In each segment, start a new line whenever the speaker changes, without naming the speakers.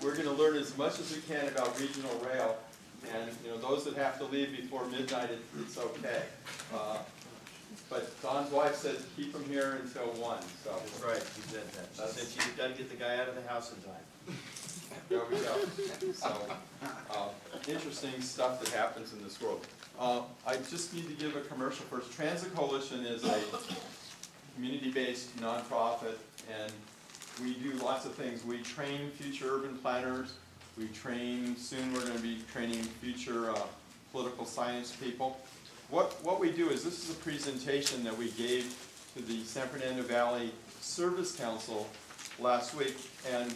we're going to learn as much as we can about regional rail. And those that have to leave before midnight, it's okay. But Don's wife said keep him here until 1. So
that's right. He said that. She said she's got to get the guy out of the house in time.
There we go. So interesting stuff that happens in this world. I just need to give a commercial first. Transit Coalition is a community-based nonprofit, and we do lots of things. We train future urban planners. We train, soon we're going to be training future political science people. What we do is, this is a presentation that we gave to the San Fernando Valley Service Council last week, or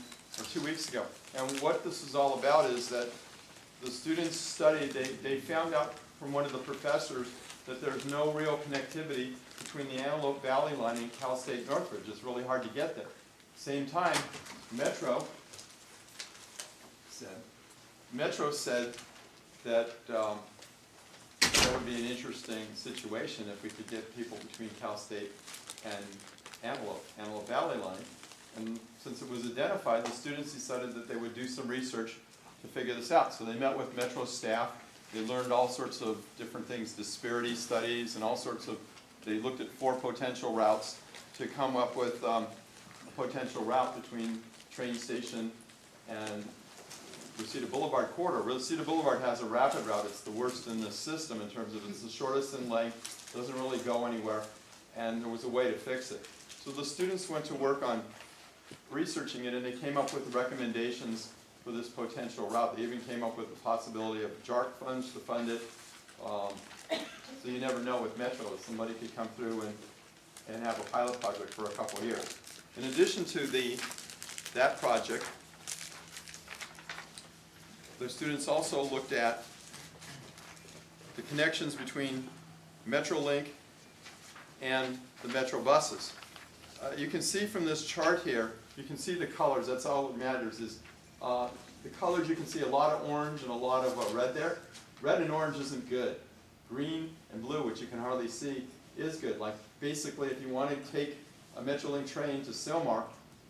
2 weeks ago. And what this is all about is that the students studied, they found out from one of the professors that there's no real connectivity between the Antelope Valley line and Cal State Northridge. It's really hard to get there. Same time, Metro said that that would be an interesting situation if we could get people between Cal State and Antelope Valley line. And since it was identified, the students decided that they would do some research to figure this out. So they met with Metro staff. They learned all sorts of different things, disparity studies, and all sorts of, they looked at 4 potential routes to come up with a potential route between train station and Reseda Boulevard corridor. Reseda Boulevard has a rapid route. It's the worst in the system in terms of it's the shortest in length, doesn't really go anywhere, and there was a way to fix it. So the students went to work on researching it, and they came up with recommendations for this potential route. They even came up with the possibility of JARC funds to fund it. So you never know with Metro, somebody could come through and have a pilot project for a couple of years. In addition to that project, the students also looked at the connections between Metrolink and the Metro buses. You can see from this chart here, you can see the colors. That's all that matters is the colors. You can see a lot of orange and a lot of red there. Red and orange isn't good. Green and blue, which you can hardly see, is good. Like basically, if you want to take a Metrolink train to Sylmar,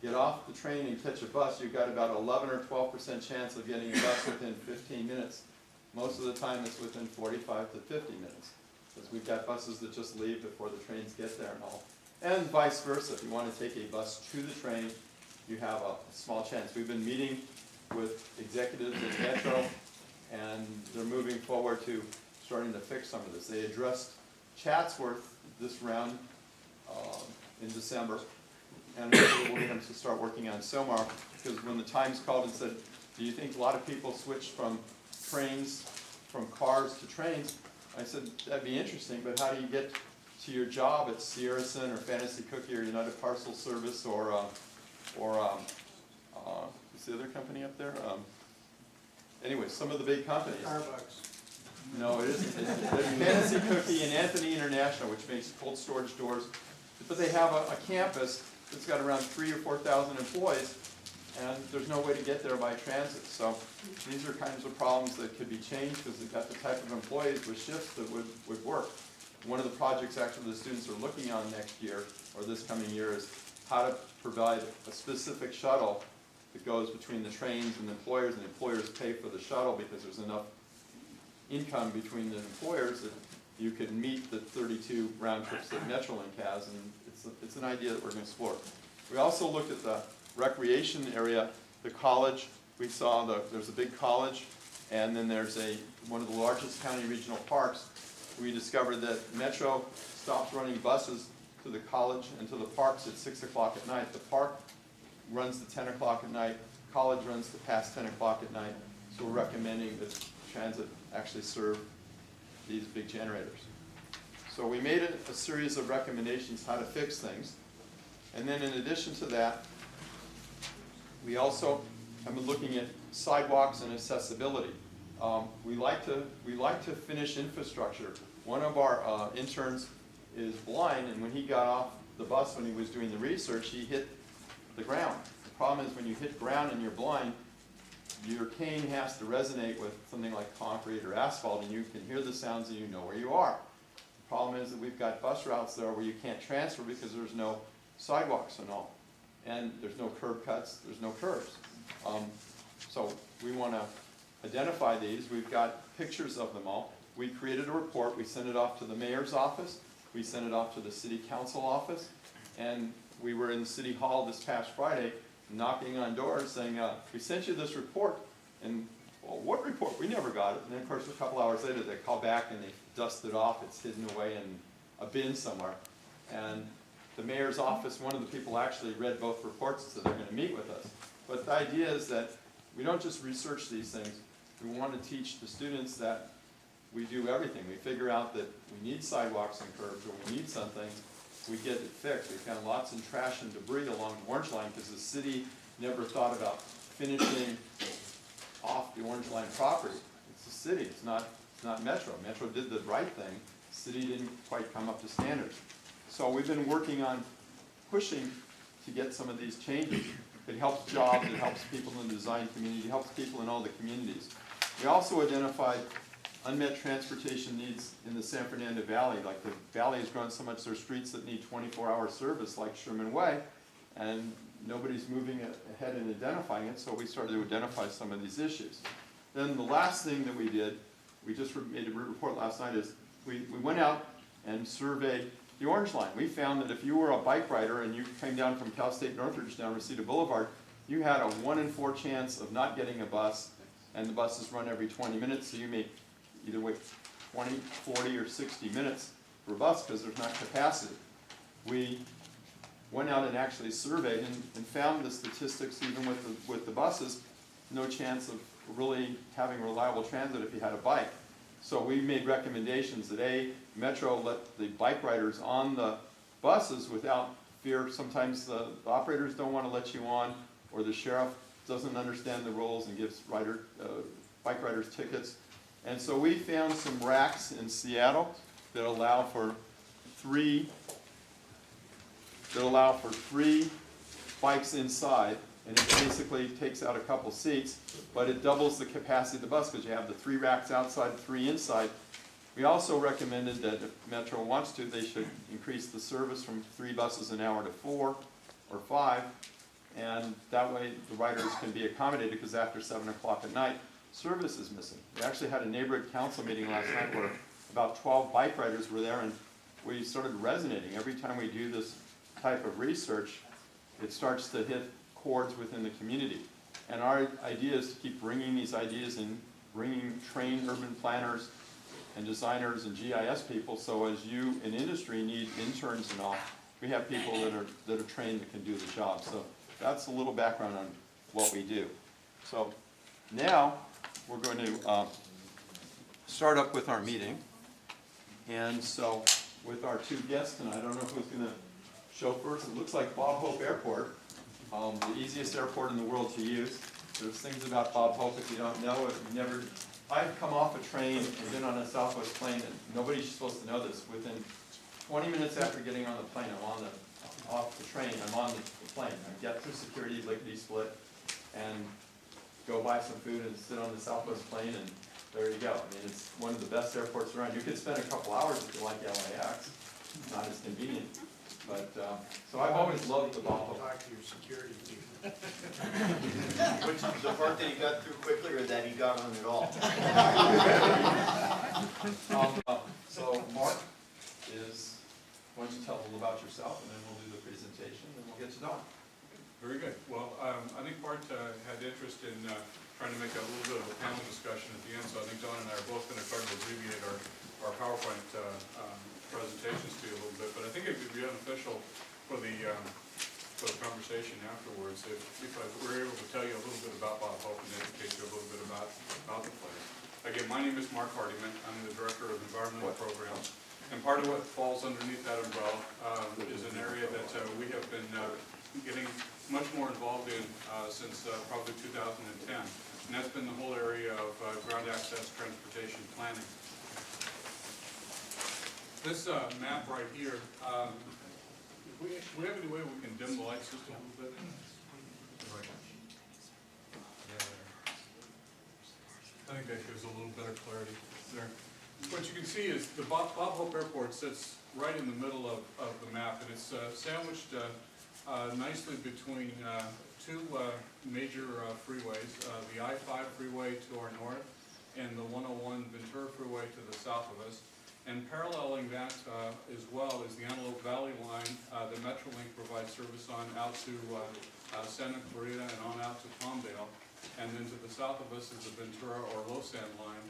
get off the train and catch a bus, you've got about 11 or 12% chance of getting a bus within 15 minutes. Most of the time it's within 45 to 50 minutes, because we've got buses that just leave before the trains get there and all. And vice versa, if you want to take a bus to the train, you have a small chance. We've been meeting with executives at Metro, and they're moving forward to starting to fix some of this. They addressed Chatsworth this round in December, and we'll get them to start working on Sylmar, because when the Times called and said, do you think a lot of people switched from cars to trains? I said, that'd be interesting, but how do you get to your job at Sierrison or Fantasy Cookie or United Parcel Service or what's the other company up there? Anyway, some of the big companies.
Starbucks.
No, it isn't. There's Fantasy Cookie and Anthony International, which makes cold storage doors. But they have a campus that's got around 3,000 or 4,000 employees, and there's no way to get there by transit. So these are kinds of problems that could be changed because they've got the type of employees with shifts that would work. One of the projects actually the students are looking on next year, or this coming year, is how to provide a specific shuttle that goes between the trains and the employers pay for the shuttle because there's enough income between the employers that you can meet the 32 round trips that Metrolink has, and it's an idea that we're going to explore. We also looked at the recreation area, the college. We saw there's a big college, and then there's one of the largest county regional parks. We discovered that Metro stops running buses to the college and to the parks at 6 o'clock at night. The park runs to 10 o'clock at night. College runs to past 10 o'clock at night. So we're recommending that transit actually serve these big generators. So we made a series of recommendations how to fix things. And then in addition to that, we also have been looking at sidewalks and accessibility. We like to finish infrastructure. One of our interns is blind, and when he got off the bus when he was doing the research, he hit the ground. The problem is when you hit ground and you're blind, your cane has to resonate with something like concrete or asphalt, and you can hear the sounds and you know where you are. The problem is that we've got bus routes there where you can't transfer because there's no sidewalks and all. And there's no curb cuts, there's no curbs. So we want to identify these. We've got pictures of them all. We created a report. We sent it off to the mayor's office. We sent it off to the city council office. And we were in City Hall this past Friday knocking on doors saying, we sent you this report. And, well, what report? We never got it. And then, of course, a couple hours later, they call back and they dust it off. It's hidden away in a bin somewhere. And the mayor's office, one of the people actually read both reports and said they're going to meet with us. But the idea is that we don't just research these things. We want to teach the students that we do everything. We figure out that we need sidewalks and curbs, or we need something, we get it fixed. We found lots of trash and debris along the Orange Line because the city never thought about finishing off the Orange Line property. It's the city, it's not Metro. Metro did the right thing. The city didn't quite come up to standards. So we've been working on pushing to get some of these changes. It helps jobs, it helps people in the design community, it helps people in all the communities. We also identified unmet transportation needs in the San Fernando Valley. Like the valley has grown so much, there are streets that need 24-hour service like Sherman Way, and nobody's moving ahead and identifying it, so we started to identify some of these issues. Then the last thing that we did, we just made a report last night, is we went out and surveyed the Orange Line. We found that if you were a bike rider and you came down from Cal State Northridge down Reseda Boulevard, you had a 1 in 4 chance of not getting a bus, and the buses run every 20 minutes, so you make either wait 20, 40, or 60 minutes for a bus because there's not capacity. We went out and actually surveyed and found the statistics, even with the buses, no chance of really having reliable transit if you had a bike. So we made recommendations that Metro let the bike riders on the buses without fear. Sometimes the operators don't want to let you on, or the sheriff doesn't understand the rules and gives bike riders tickets. And so we found some racks in Seattle that allow for three bikes inside, and it basically takes out a couple seats, but it doubles the capacity of the bus because you have the 3 racks outside, 3 inside. We also recommended that if Metro wants to, they should increase the service from 3 buses an hour to 4 or 5, and that way the riders can be accommodated because after 7 o'clock at night, service is missing. We actually had a neighborhood council meeting last night where about 12 bike riders were there, and we started resonating. Every time we do this type of research, it starts to hit chords within the community. And our idea is to keep bringing these ideas in, bringing trained urban planners and designers and GIS people, so as you in industry need interns and all, we have people that are trained that can do the job. So that's a little background on what we do. So now we're going to start up with our meeting. And so with our 2 guests tonight, I don't know who's going to show first. It looks like Bob Hope Airport, the easiest airport in the world to use. There's things about Bob Hope if you don't know it. I've come off a train and been on a Southwest plane, and nobody's supposed to know this. Within 20 minutes after getting on the plane, off the train, I'm on the plane. I get through security, lickety-split, and go buy some food and sit on the Southwest plane, and there you go. I mean, it's one of the best airports around. You could spend a couple hours if you like LAX. It's not as convenient. But, so I've always loved the Bob Hope.
Talk to your security chief.
Which is the part that he got through quickly, or that he got on at all?
So Mark why don't you tell a little about yourself, and then we'll do the presentation, and we'll get to Don.
Very good. Well, I think Bart had interest in trying to make a little bit of a panel discussion at the end, so I think Don and I are both going to try to abbreviate our PowerPoint presentations to you a little bit, but I think it would be beneficial for the conversation afterwards if I were able to tell you a little bit about Bob Hope and educate you a little bit about the place. Again, my name is Mark Hardyment. I'm the Director of Environmental Programs. And part of what falls underneath that umbrella is an area that we have been getting much more involved in since probably 2010. And that's been the whole area of ground access transportation planning. This map right here, if we have any way we can dim the light system a little bit? Right. Yeah, there. I think that gives a little better clarity there. What you can see is the Bob Hope Airport sits right in the middle of the map, and it's sandwiched nicely between two major freeways, the I-5 freeway to our north and the 101 Ventura freeway to the south of us. And paralleling that as well is the Antelope Valley line that Metrolink provides service on out to Santa Clarita and on out to Palmdale. And then to the south of us is the Ventura or Losan line.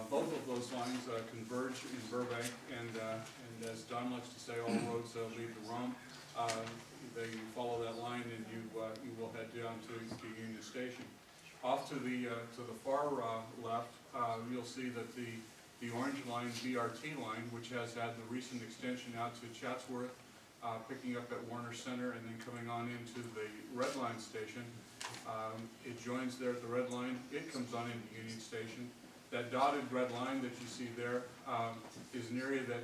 Both of those lines converge in Burbank, and as Don likes to say, all roads lead to Rome. You follow that line and you will head down to Union Station. Off to the far left, you'll see that the orange line, BRT line, which has had the recent extension out to Chatsworth, picking up at Warner Center and then coming on into the Red Line station. It joins there at the Red Line. It comes on into Union Station. That dotted red line that you see there is an area that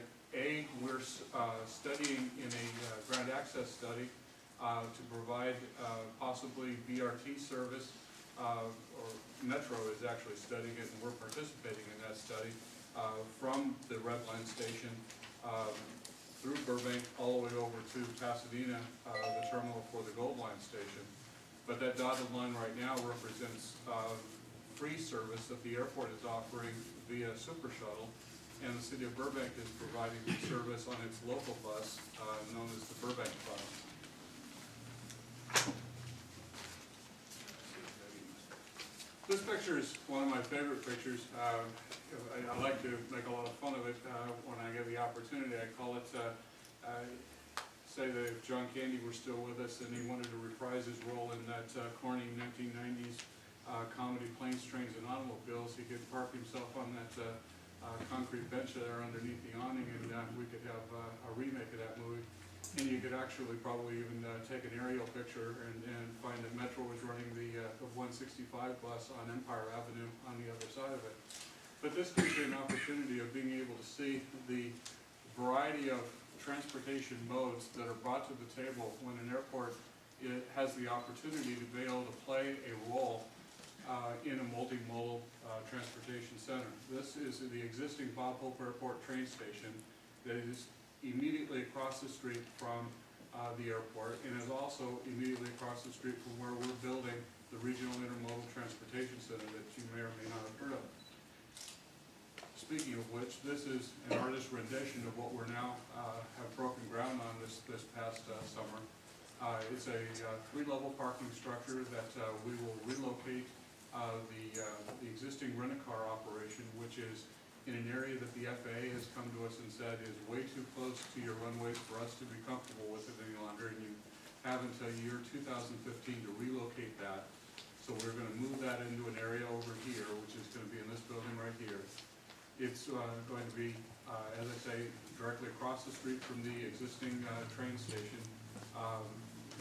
we're studying in a ground access study to provide possibly BRT service, or Metro is actually studying it, and we're participating in that study, from the Red Line station through Burbank all the way over to Pasadena, the terminal for the Gold Line station. But that dotted line right now represents free service that the airport is offering via Super Shuttle, and the city of Burbank is providing service on its local bus, known as the Burbank Bus. This picture is one of my favorite pictures. I like to make a lot of fun of it when I get the opportunity. I call it, say that if John Candy were still with us and he wanted to reprise his role in that corny 1990s comedy Planes, Trains, and Automobiles, he could park himself on that concrete bench there underneath the awning, and we could have a remake of that movie. And you could actually probably even take an aerial picture and find that Metro was running the 165 bus on Empire Avenue on the other side of it. But this gives you an opportunity of being able to see the variety of transportation modes that are brought to the table when an airport has the opportunity to be able to play a role in a multimodal transportation center. This is the existing Bob Hope Airport train station that is immediately across the street from the airport, and is also immediately across the street from where we're building the Regional Intermodal Transportation Center that you may or may not have heard of. Speaking of which, this is an artist's rendition of what we're now have broken ground on this past summer. It's a three-level parking structure that we will relocate the existing rent-a-car operation, which is in an area that the FAA has come to us and said is way too close to your runways for us to be comfortable with it any longer, and you have until year 2015 to relocate that. So we're going to move that into an area over here, which is going to be in this building right here. It's going to be, as I say, directly across the street from the existing train station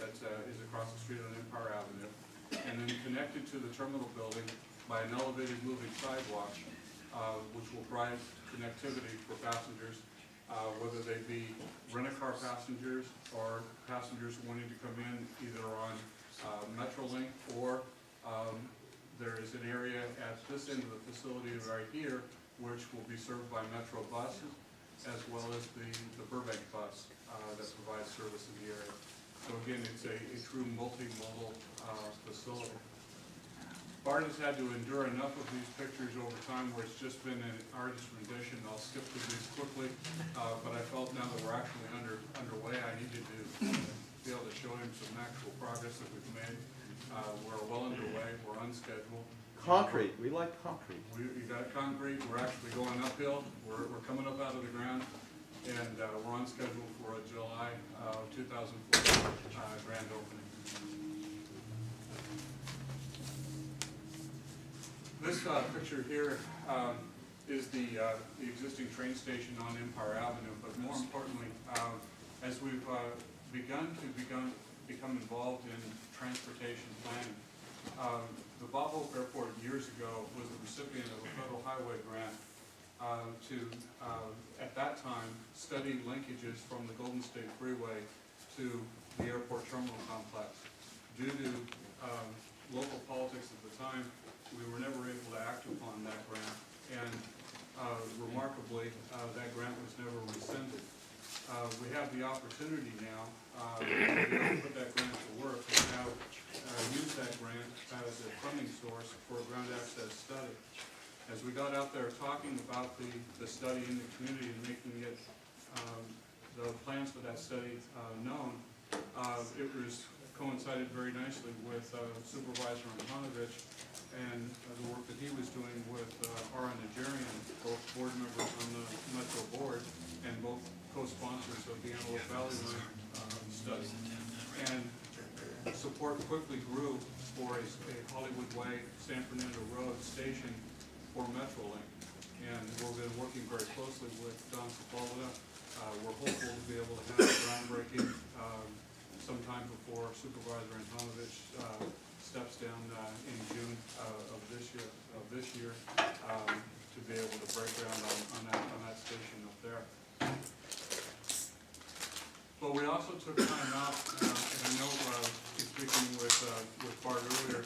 that is across the street on Empire Avenue, and then connected to the terminal building by an elevated moving sidewalk, which will provide connectivity for passengers, whether they be rent-a-car passengers or passengers wanting to come in either on Metrolink, or there is an area at this end of the facility right here which will be served by Metro buses, as well as the Burbank bus that provides service in the area. So again, it's a true multimodal facility. BART has had to endure enough of these pictures over time where it's just been an artist rendition. I'll skip through these quickly, but I felt now that we're actually underway, I needed to be able to show him some actual progress that we've made. We're well underway, we're on schedule.
Concrete, we like concrete.
We got concrete, we're actually going uphill, we're coming up out of the ground, and we're on schedule for a July 2014 grand opening. This picture here is the existing train station on Empire Avenue, but more importantly, as we've become involved in transportation planning, the Bob Hope Airport years ago was the recipient of a federal highway grant to, at that time, study linkages from the Golden State Freeway to the airport terminal complex. Due to local politics at the time, we were never able to act upon that grant, and remarkably, that grant was never rescinded. We have the opportunity now we don't put that grant to work, we now use that grant as a funding source for a ground access study. As we got out there talking about the study in the community and making it, the plans for that study known, it was coincided very nicely with Supervisor Antonovich and the work that he was doing with Ara Najarian, both board members on the Metro board and both co-sponsors of the Antelope Valley Line study. And support quickly grew for a Hollywood Way, San Fernando Road station for MetroLink. And we've been working very closely with Don Sepulveda. We're hopeful to be able to have groundbreaking sometime before Supervisor Antonovich steps down in June of this year to be able to break ground on that station up there. But we also took time out, and I know speaking with Bart earlier,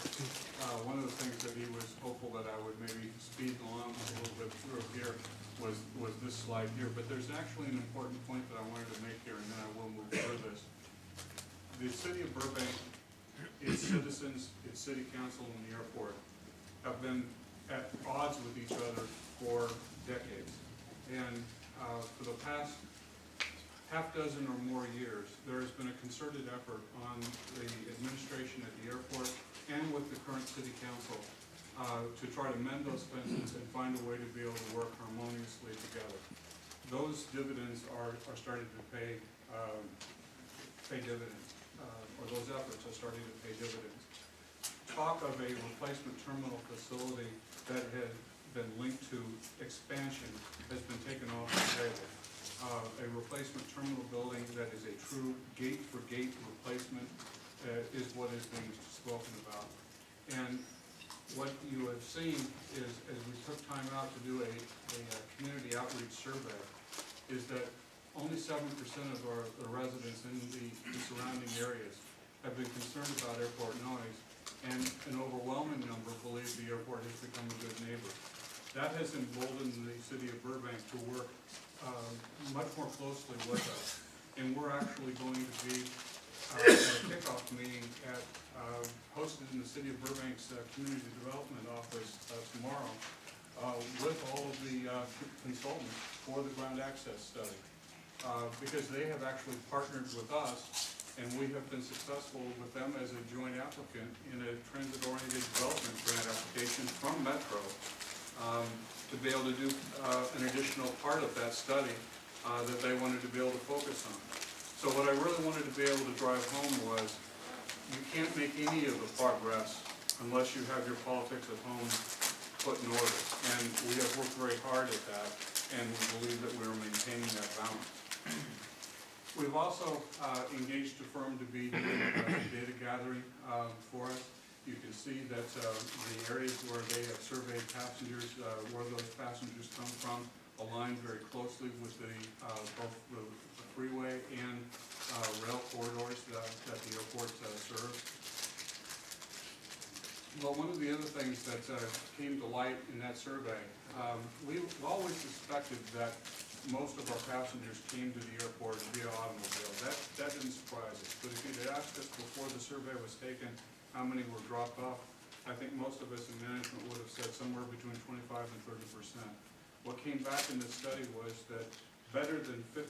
one of the things that he was hopeful that I would maybe speed along a little bit through here was this slide here. But there's actually an important point that I wanted to make here, and then I will move through this. The city of Burbank, its citizens, its city council, and the airport have been at odds with each other for decades. And for the past half dozen or more years, there has been a concerted effort on the administration at the airport and with the current city council to try to mend those fences and find a way to be able to work harmoniously together. Those dividends are starting to pay dividends, or those efforts are starting to pay dividends. Talk of a replacement terminal facility that had been linked to expansion has been taken off the table. A replacement terminal building that is a true gate-for-gate replacement is what is being spoken about. And what you have seen is, as we took time out to do a community outreach survey, is that only 7% of the residents in the surrounding areas have been concerned about airport noise, and an overwhelming number believe the airport has become a good neighbor. That has emboldened the city of Burbank to work much more closely with us. And we're actually going to be at a kickoff meeting hosted in the city of Burbank's Community Development Office tomorrow with all of the consultants for the ground access study. Because they have actually partnered with us, and we have been successful with them as a joint applicant in a transit-oriented development grant application from Metro to be able to do an additional part of that study that they wanted to be able to focus on. So what I really wanted to be able to drive home was, you can't make any of the progress unless you have your politics at home put in order. And we have worked very hard at that, and we believe that we are maintaining that balance. We've also engaged a firm to be doing data gathering for us. You can see that the areas where they have surveyed passengers, where those passengers come from, align very closely with both the freeway and rail corridors that the airport serves. Well, one of the other things that came to light in that survey, we've always suspected that most of our passengers came to the airport via automobile. That didn't surprise us. But if you'd asked us before the survey was taken how many were dropped off, I think most of us in management would have said somewhere between 25 and 30%. What came back in the study was that better than 50%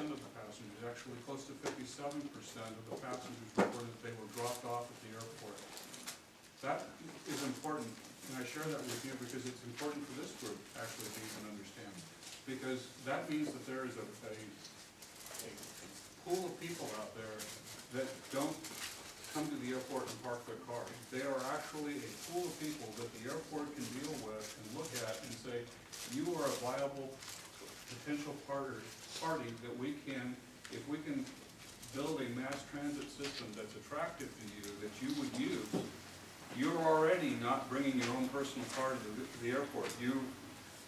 of the passengers, actually close to 57% of the passengers reported that they were dropped off at the airport. That is important, and I share that with you because it's important for this group actually to even understand. Because that means that there is a pool of people out there that don't come to the airport and park their cars. They are actually a pool of people that the airport can deal with and look at and say, you are a viable potential party that we can, if we can build a mass transit system that's attractive to you, that you would use, you're already not bringing your own personal car to the airport. You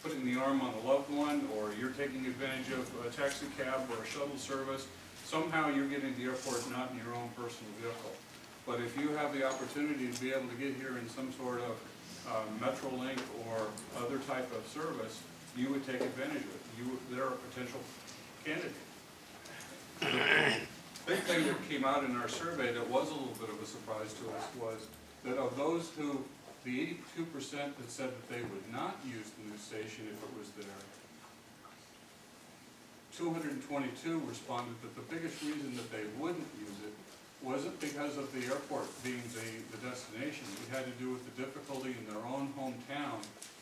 putting the arm on a loved one, or you're taking advantage of a taxi cab or a shuttle service. Somehow you're getting to the airport not in your own personal vehicle. But if you have the opportunity to be able to get here in some sort of MetroLink or other type of service, you would take advantage of it. They're a potential candidate. Big thing that came out in our survey that was a little bit of a surprise to us was that of those who, the 82% that said that they would not use the new station if it was there, 222 responded that the biggest reason that they wouldn't use it wasn't because of the airport being the destination. It had to do with the difficulty in their own hometown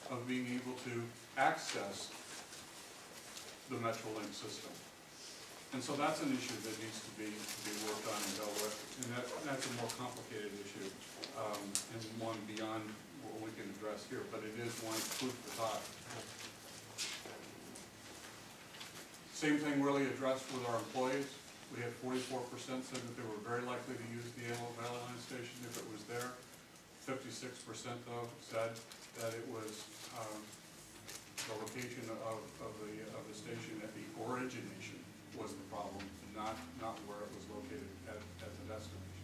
of being able to access the Metrolink system. And so that's an issue that needs to be worked on and dealt with. And that's a more complicated issue, and one beyond what we can address here, but it is one food for thought. Same thing really addressed with our employees. We had 44% said that they were very likely to use the Antelope Valley Line station if it was there. 56% though said that it was the location of the station at the origination was the problem, not where it was located at the destination.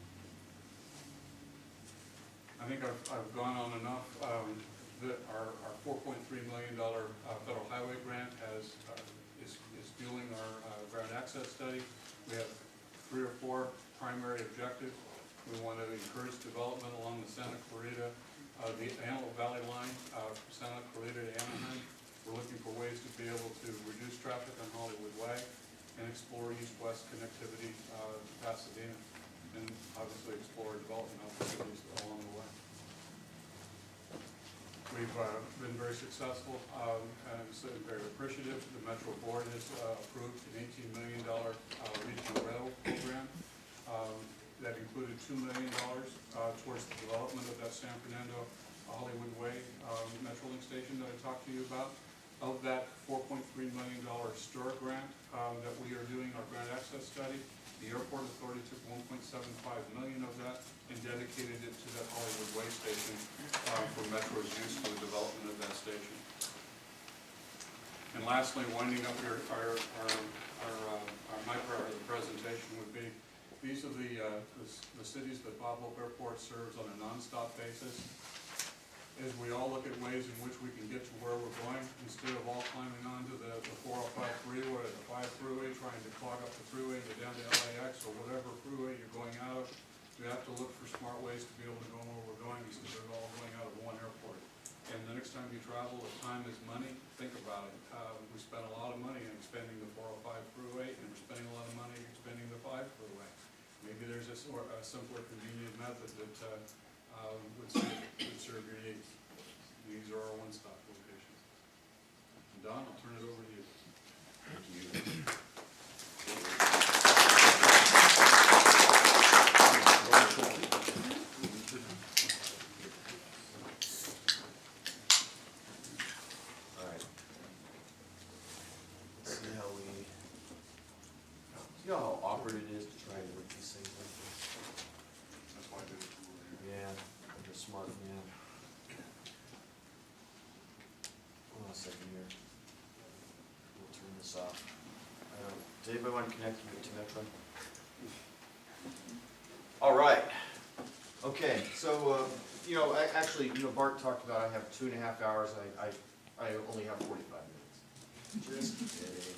I think I've gone on enough. That our $4.3 million federal highway grant is fueling our ground access study. We have 3 or 4 primary objectives. We want to encourage development along the Santa Clarita, the Antelope Valley line, from Santa Clarita to Anaheim. We're looking for ways to be able to reduce traffic on Hollywood Way and explore east-west connectivity to Pasadena, and obviously explore development opportunities along the way. We've been very successful and so very appreciative. The Metro Board has approved an $18 million regional rail program that included $2 million towards the development of that San Fernando Hollywood Way Metrolink station that I talked to you about. Of that $4.3 million STOR grant that we are doing our grant access study, the airport authority took $1.75 million of that and dedicated it to that Hollywood Way station for Metro's use for the development of that station. And lastly, winding up here, my part of the presentation would be, these are the cities that Bob Hope Airport serves on a nonstop basis. As we all look at ways in which we can get to where we're going, instead of all climbing onto the 405 freeway or the 5 freeway, trying to clog up the freeway, get down to LAX or whatever freeway you're going out of, we have to look for smart ways to be able to go where we're going instead of all going out of one airport. And the next time you travel, if time is money, think about it. We spend a lot of money in expanding the 405 freeway, and we're spending a lot of money expanding the 5 freeway. Maybe there's a simpler, convenient method that would serve your needs. These are our one-stop locations. Don, I'll turn it over to you.
Thank you. All right. Let's see how see how awkward it is to try and work these things like this.
That's why I did it over here.
Yeah, I'm a smart man. Hold on a second here. We'll turn this off. Does anybody want to connect you to Metro? All right. Okay, so, actually, Bart talked about I have 2.5 hours. I only have 45 minutes. Just kidding.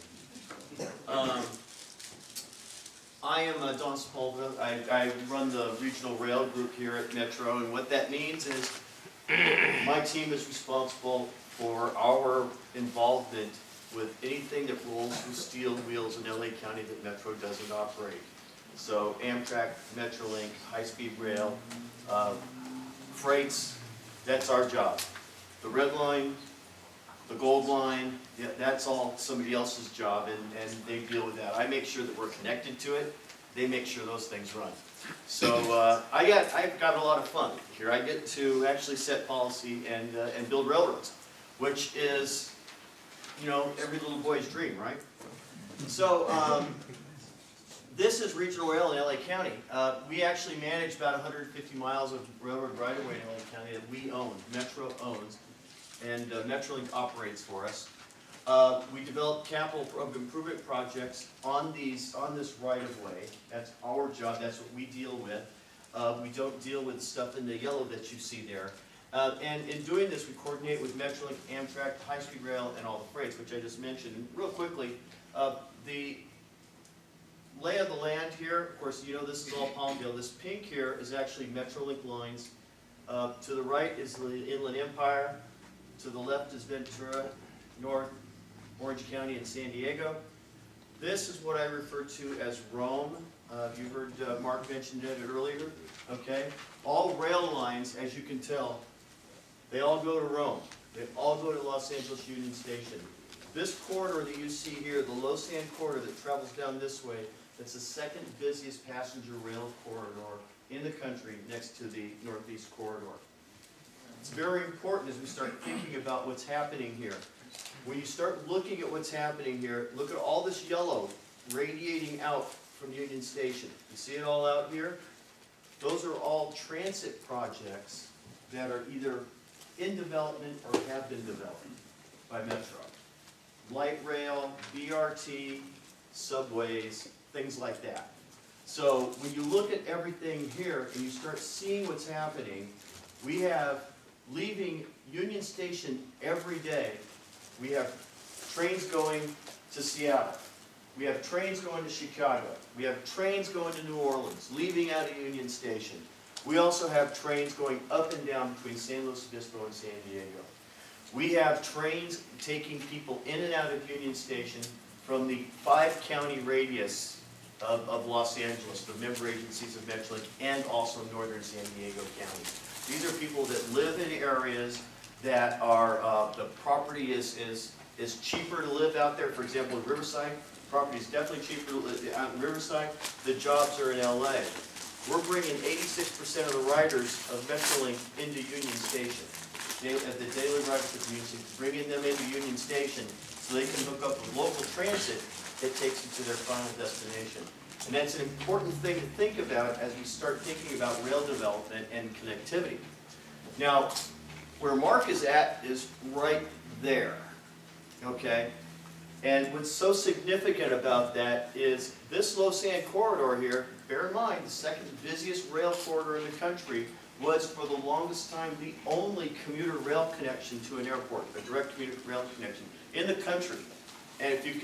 I am Don Sepulveda. I run the regional rail group here at Metro, and what that means is my team is responsible for our involvement with anything that rolls with steel wheels in LA County that Metro doesn't operate. So Amtrak, Metrolink, high-speed rail, freights, that's our job. The red line, the gold line, yeah, that's all somebody else's job, and they deal with that. I make sure that we're connected to it. They make sure those things run. So I've got a lot of fun here. I get to actually set policy and build railroads, which is, every little boy's dream, right? So this is regional rail in LA County. We actually manage about 150 miles of railroad right-of-way in LA County that we own, Metro owns, and Metrolink operates for us. We develop capital improvement projects on this right-of-way. That's our job. That's what we deal with. We don't deal with stuff in the yellow that you see there. And in doing this, we coordinate with Metrolink, Amtrak, high-speed rail, and all the freights, which I just mentioned. And real quickly, the lay of the land here, of course, you know this is all Palmdale. This pink here is actually Metrolink lines. To the right is the Inland Empire. To the left is Ventura, North, Orange County, and San Diego. This is what I refer to as Rome. You heard Mark mention it earlier, okay? All rail lines, as you can tell, they all go to Rome. They all go to Los Angeles Union Station. This corridor that you see here, the low sand corridor that travels down this way, that's the second busiest passenger rail corridor in the country next to the Northeast Corridor. It's very important as we start thinking about what's happening here. When you start looking at what's happening here, look at all this yellow radiating out from Union Station. You see it all out here? Those are all transit projects that are either in development or have been developed by Metro. Light rail, BRT, subways, things like that. So when you look at everything here and you start seeing what's happening, we have leaving Union Station every day. We have trains going to Seattle. We have trains going to Chicago. We have trains going to New Orleans, leaving out of Union Station. We also have trains going up and down between San Luis Obispo and San Diego. We have trains taking people in and out of Union Station from the 5-county radius of Los Angeles, the member agencies of Metrolink, and also northern San Diego County. These are people that live in areas that are, the property is cheaper to live out there. For example, in Riverside, property is definitely cheaper to live out in Riverside. The jobs are in LA. We're bringing 86% of the riders of Metrolink into Union Station. At the daily riders of Union Station, bringing them into Union Station so they can hook up with local transit that takes them to their final destination. And that's an important thing to think about as we start thinking about rail development and connectivity. Now, where Mark is at is right there, okay? And what's so significant about that is this low sand corridor here, bear in mind, the second busiest rail corridor in the country was for the longest time the only commuter rail connection to an airport, a direct commuter rail connection in the country. And if you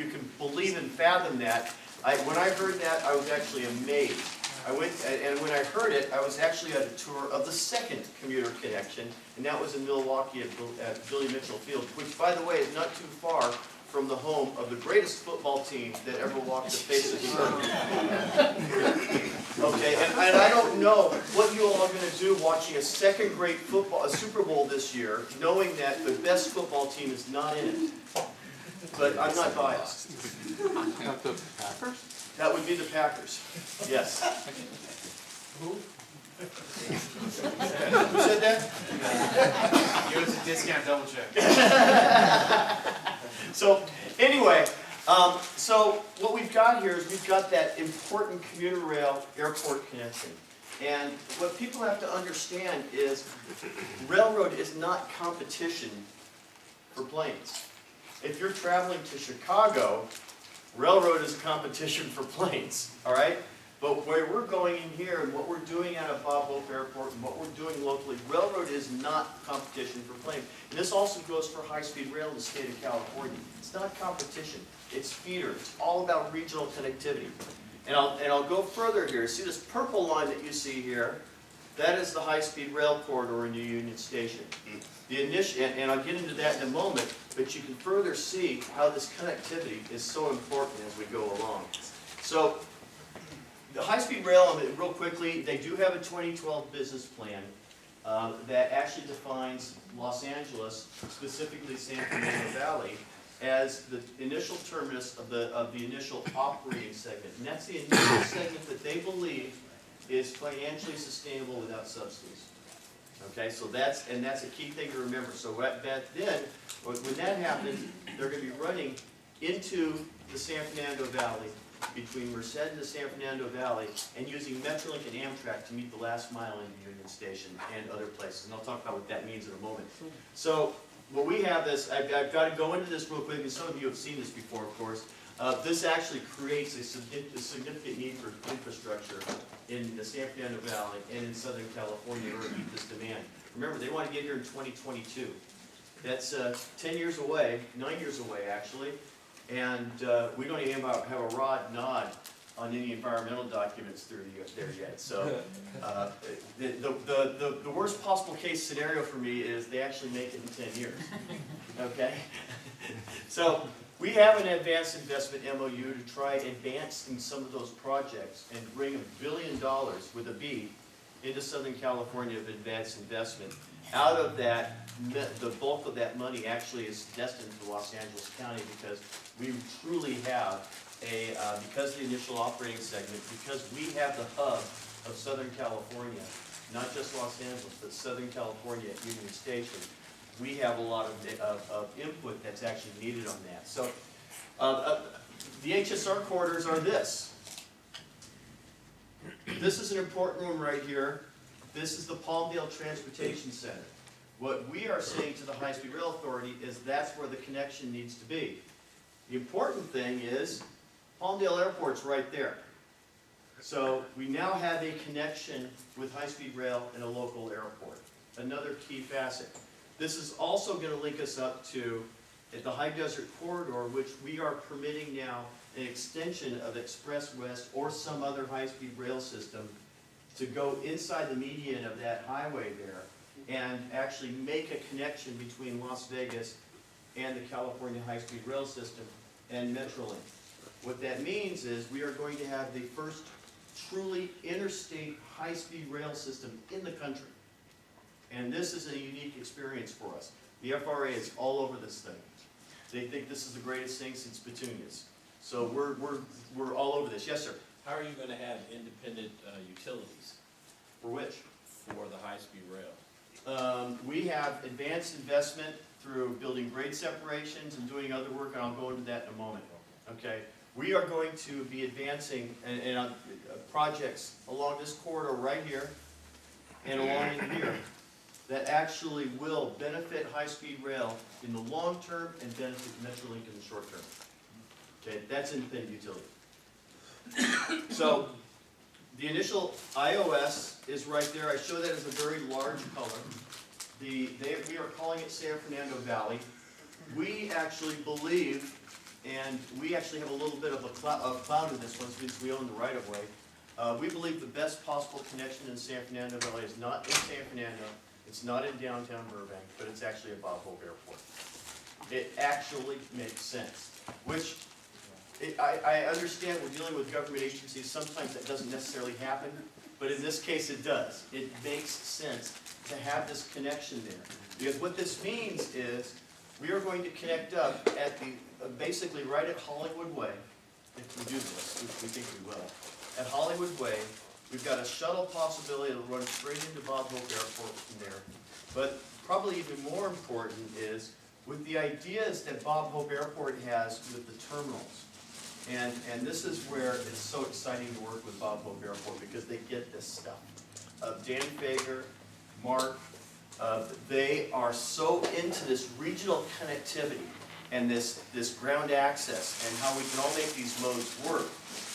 can believe and fathom that, when I heard that, I was actually amazed. And when I heard it, I was actually at a tour of the second commuter connection, and that was in Milwaukee at Billy Mitchell Field, which, by the way, is not too far from the home of the greatest football team that ever walked the face of the earth. Okay, and I don't know what you all are going to do watching a second-grade football, a Super Bowl this year, knowing that the best football team is not in it. But I'm not biased.
Not the Packers?
That would be the Packers. Yes.
Who?
Who said that?
Give us a discount, double check.
So anyway, so what we've got here is we've got that important commuter rail airport connection. And what people have to understand is railroad is not competition for planes. If you're traveling to Chicago, railroad is a competition for planes, all right? But where we're going in here and what we're doing out of Bob Hope Airport and what we're doing locally, railroad is not competition for planes. And this also goes for high-speed rail in the state of California. It's not competition, it's feeder. It's all about regional connectivity. And I'll go further here. See this purple line that you see here? That is the high-speed rail corridor in New Union Station. The initial, and I'll get into that in a moment, but you can further see how this connectivity is so important as we go along. So, the high-speed rail, real quickly, they do have a 2012 business plan that actually defines Los Angeles, specifically San Fernando Valley, as the initial terminus of the initial operating segment. And that's the initial segment that they believe is financially sustainable without subsidies. Okay, so that's a key thing to remember. So then, when that happens, they're going to be running into the San Fernando Valley, between Merced and the San Fernando Valley, and using Metrolink and Amtrak to meet the last mile into Union Station and other places. And I'll talk about what that means in a moment. So what we have is, I've got to go into this real quick, and some of you have seen this before, of course. This actually creates a significant need for infrastructure in the San Fernando Valley and in Southern California in order to meet this demand. Remember, they want to get here in 2022. That's 10 years away, 9 years away actually, And we don't even have a rod nod on any environmental documents through there yet. So the worst possible case scenario for me is they actually make it in 10 years. Okay? So we have an advanced investment MOU to try advancing some of those projects and bring $1 billion with a B into Southern California of advanced investment. Out of that, the bulk of that money actually is destined for Los Angeles County because we truly have because of the initial operating segment, because we have the hub of Southern California, not just Los Angeles, but Southern California at Union Station, we have a lot of input that's actually needed on that. So the HSR corridors are this. This is an important one right here. This is the Palmdale Transportation Center. What we are saying to the High Speed Rail Authority is that's where the connection needs to be. The important thing is Palmdale Airport's right there. So we now have a connection with high-speed rail and a local airport. Another key facet. This is also going to link us up to the High Desert Corridor, which we are permitting now an extension of Express West or some other high-speed rail system to go inside the median of that highway there and actually make a connection between Las Vegas and the California high-speed rail system and Metrolink. What that means is we are going to have the first truly interstate high-speed rail system in the country. And this is a unique experience for us. The FRA is all over this thing. They think this is the greatest thing since petunias. So we're all over this. Yes, sir?
How are you going to have independent utilities
For which?
for the high-speed rail?
We have advanced investment through building grade separations and doing other work, and I'll go into that in a moment. Okay? We are going to be advancing projects along this corridor right here and along in here that actually will benefit high-speed rail in the long term and benefit Metrolink in the short term. Okay, that's independent utility. So the initial iOS is right there. I show that as a very large color. We are calling it San Fernando Valley. We actually believe, and we actually have a little bit of a cloud in this one since we own the right-of-way. We believe the best possible connection in San Fernando Valley is not in San Fernando, it's not in downtown Burbank, but it's actually at Bob Hope Airport. It actually makes sense, which I understand we're dealing with government agencies, sometimes that doesn't necessarily happen, but in this case it does. It makes sense to have this connection there. Because what this means is we are going to connect up at the, basically right at Hollywood Way, if we do this, which we think we will. At Hollywood Way, we've got a shuttle possibility to run straight into Bob Hope Airport from there. But probably even more important is with the ideas that Bob Hope Airport has with the terminals. And this is where it's so exciting to work with Bob Hope Airport because they get this stuff. Dan Fager, Mark, they are so into this regional connectivity and this ground access and how we can all make these modes work.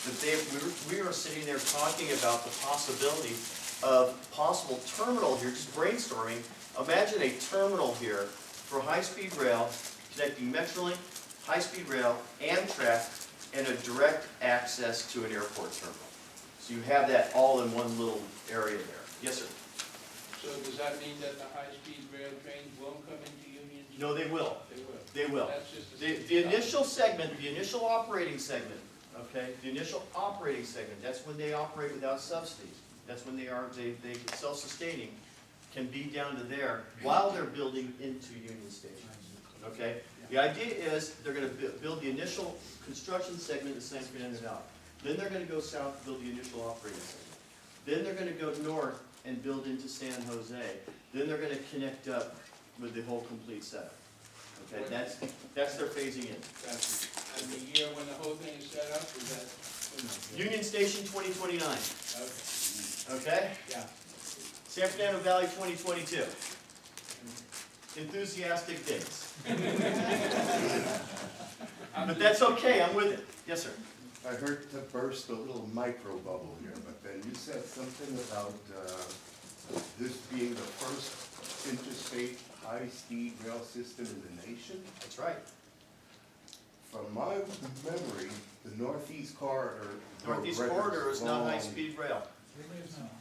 That we are sitting there talking about the possibility of possible terminal here, just brainstorming. Imagine a terminal here for high-speed rail connecting Metrolink, high-speed rail, Amtrak, and a direct access to an airport terminal. So you have that all in one little area there. Yes, sir?
So does that mean that the high-speed rail trains won't come into Union?
No, they will.
They will.
They will.
That's just
The initial segment, the initial operating segment, okay, the initial operating segment, that's when they operate without subsidies. That's when they get self-sustaining, can be down to there while they're building into Union Station. Okay? The idea is they're going to build the initial construction segment in San Fernando Valley. Then they're going to go south and build the initial operating segment. Then they're going to go north and build into San Jose. Then they're going to connect up with the whole complete setup. Okay, that's their phasing in.
Gotcha. And the year when the whole thing is set up, is that?
Union Station 2029.
Okay.
Okay?
Yeah.
San Fernando Valley 2022. Enthusiastic dates. But that's okay, I'm with it. Yes, sir.
I heard to burst a little micro bubble here, but then you said something about this being the first interstate high-speed rail system in the nation?
That's right.
from my memory, the northeast corridor.
Northeast
records
corridor is not
long,
high-speed rail,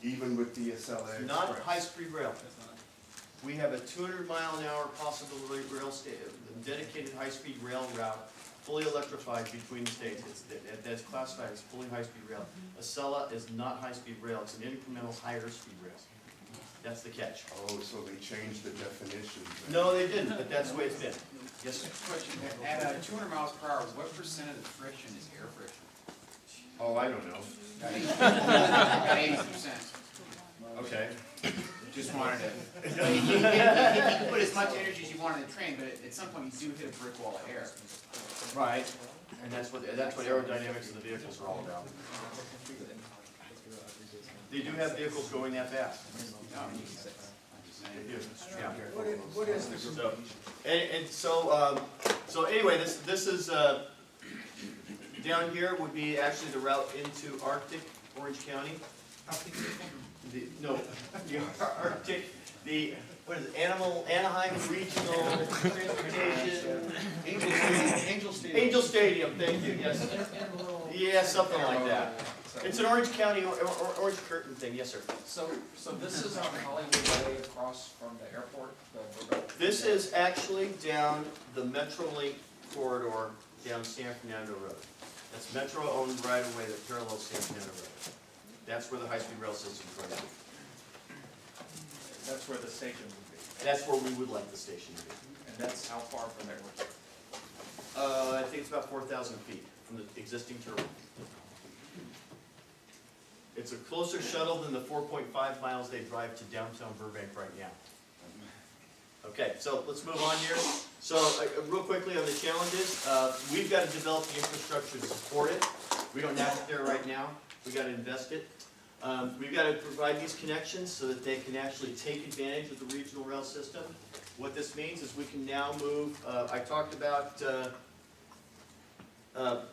Even with the SLA
not
Express.
high-speed rail. We have a 200-mile-an-hour possibility rail dedicated high-speed rail route, fully electrified between the states. That's classified as fully high-speed rail. Acela is not high-speed rail, it's an incremental higher speed rail. That's the catch.
Oh, so they changed the definition.
No, they didn't, but that's the way it's been. Yes, sir.
Question, at 200 miles per hour, what percent of the friction is air friction?
Oh, I don't know.
About 80%.
Okay.
Just wanted to, you can put as much energy as you want in the train, but at some point you do hit a brick wall of air.
Right. And that's what aerodynamics of the vehicles are all about. They do have vehicles going that fast.
No, I'm just saying.
Yeah.
What is the
So, so anyway, this is, down here would be actually the route into Arctic, Orange County. No, the Arctic, what is it, Anaheim Regional Transportation. Angel Stadium, thank you, yes. Yeah, something like that. It's an Orange County, Orange Curtain thing, yes, sir.
So this is on Hollywood Way across from the airport?
This is actually down the MetroLink corridor down San Fernando Road. That's Metro-owned right-of-way that parallels San Fernando Road. That's where the high-speed rail system is going to be.
That's where the station would be.
That's where we would like the station to be.
And that's how far from there?
I think it's about 4,000 feet from the existing terminal. It's a closer shuttle than the 4.5 miles they drive to downtown Burbank right now. Okay, so let's move on here. So real quickly on the challenges, we've got to develop the infrastructure to support it. We don't have it there right now. We've got to invest it. We've got to provide these connections so that they can actually take advantage of the regional rail system. What this means is we can now move, I talked about,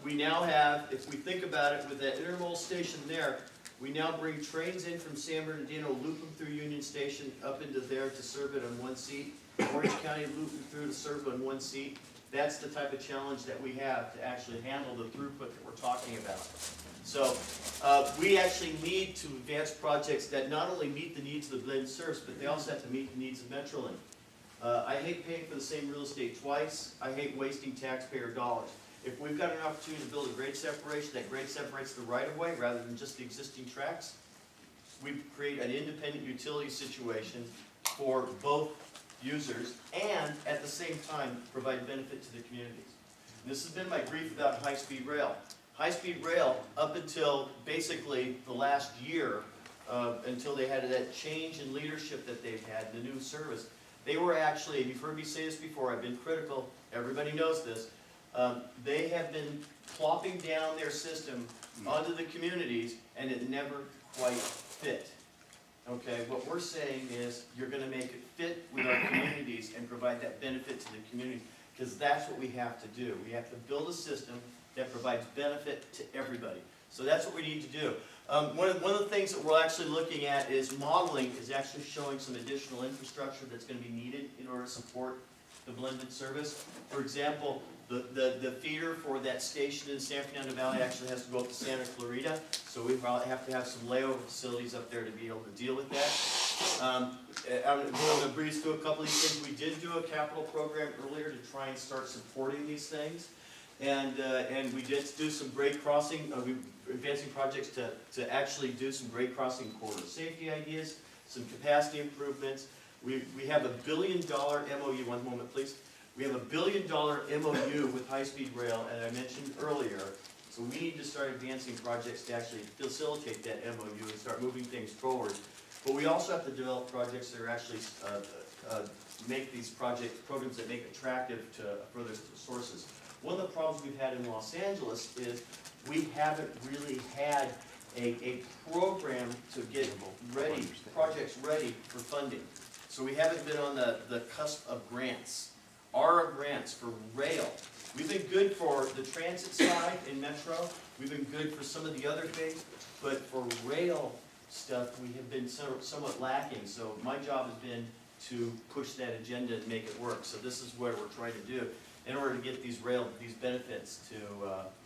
we now have, if we think about it with that intermodal station there, we now bring trains in from San Bernardino, loop them through Union Station up into there to serve it on one seat. Orange County loop them through to serve it on one seat. That's the type of challenge that we have to actually handle the throughput that we're talking about. So we actually need to advance projects that not only meet the needs of the blended service, but they also have to meet the needs of Metrolink. I hate paying for the same real estate twice. I hate wasting taxpayer dollars. If we've got an opportunity to build a grade separation, that grade separates the right-of-way rather than just the existing tracks, we create an independent utility situation for both users and at the same time provide benefit to the communities. And this has been my grief about high-speed rail. High-speed rail, up until basically the last year, until they had that change in leadership that they've had, the new service, they were actually, and you've heard me say this before, I've been critical, everybody knows this, they have been plopping down their system onto the communities and it never quite fit. Okay, what we're saying is you're gonna make it fit with our communities and provide that benefit to the community, because that's what we have to do. We have to build a system that provides benefit to everybody. So that's what we need to do. One of the things that we're actually looking at is modeling is actually showing some additional infrastructure that's gonna be needed in order to support the blended service. For example, the feeder for that station in San Fernando Valley actually has to go up to Santa Clarita, so we probably have to have some layover facilities up there to be able to deal with that. I'm going to breeze through a couple of these things. We did do a capital program earlier to try and start supporting these things, and we did do some grade crossing, advancing projects to actually do some grade crossing corridor safety ideas, some capacity improvements. We have $1 billion MOU, one moment please. We have $1 billion MOU with high-speed rail, and I mentioned earlier, so we need to start advancing projects to actually facilitate that MOU and start moving things forward. But we also have to develop projects that are actually make these programs that make it attractive to further sources. One of the problems we've had in Los Angeles is we haven't really had a program to get ready, projects ready for funding. So we haven't been on the cusp of grants. Our grants for rail. We've been good for the transit side in Metro. We've been good for some of the other things, but for rail stuff, we have been somewhat lacking. So my job has been to push that agenda and make it work. So this is what we're trying to do. in order to get these benefits to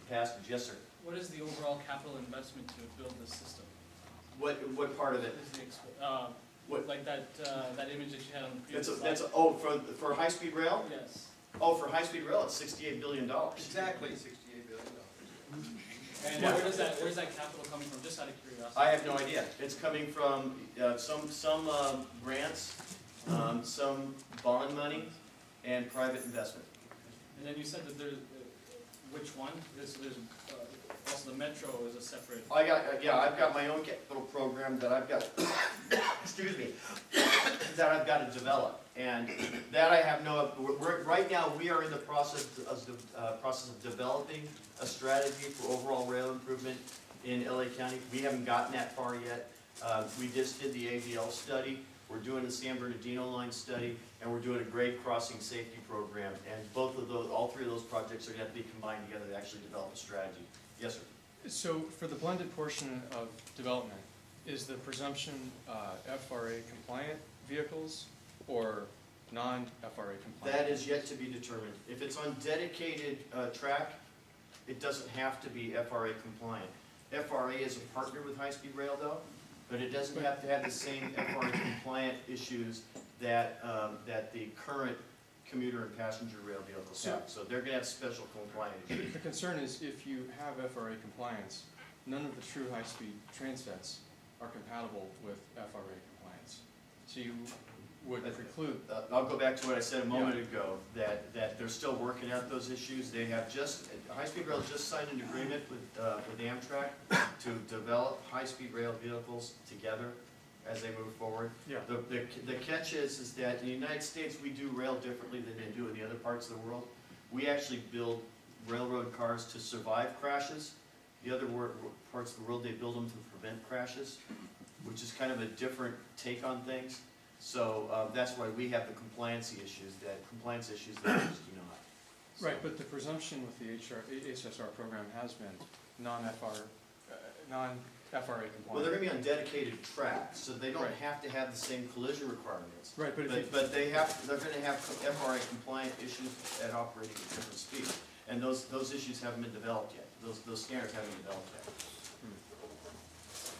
passage. Yes, sir.
What is the overall capital investment to build this system?
What part of it?
Is the
What?
like that image that you had on the previous
That's,
slide?
for high-speed rail?
Yes.
Oh, for high-speed rail, it's $68 billion.
Exactly, $68 billion.
And where's that capital coming from, just out of curiosity?
I have no idea. It's coming from some grants, some bond money, and private investment.
And then you said that there's, which one? There's also the metro is a separate.
I've got my own capital program that I've got, excuse me, that I've got to develop. And that I have right now, we are in the process of developing a strategy for overall rail improvement in LA County. We haven't gotten that far yet. We just did the AVL study. We're doing the San Bernardino line study, and we're doing a grade crossing safety program. And all three of those projects are going to have to be combined together to actually develop a strategy. Yes, sir.
So for the blended portion of development, is the presumption FRA compliant vehicles or non-FRA compliant?
That is yet to be determined. If it's on dedicated track, it doesn't have to be FRA compliant. FRA is a partner with High Speed Rail though, but it doesn't have to have the same FRA compliant issues that the current commuter and passenger rail vehicles have. So they're going to have special compliant issues.
The concern is if you have FRA compliance, none of the true high-speed train sets are compatible with FRA compliance. So you would preclude.
I'll go back to what I said a moment ago, that they're still working out those issues. They have High Speed Rail just signed an agreement with Amtrak to develop high-speed rail vehicles together as they move forward.
Yeah.
The catch is that in the United States, we do rail differently than they do in the other parts of the world. We actually build railroad cars to survive crashes. The other parts of the world, they build them to prevent crashes, which is kind of a different take on things. So that's why we have the compliance issues that others do not. So.
Right, but the presumption with the HSR program has been non-FRA compliant.
Well, they're going to be on dedicated tracks, so they don't
Right.
have to have the same collision requirements.
Right, but
They're going to have FRA compliant issues at operating at different speeds, and those issues haven't been developed yet. Those standards haven't been developed yet.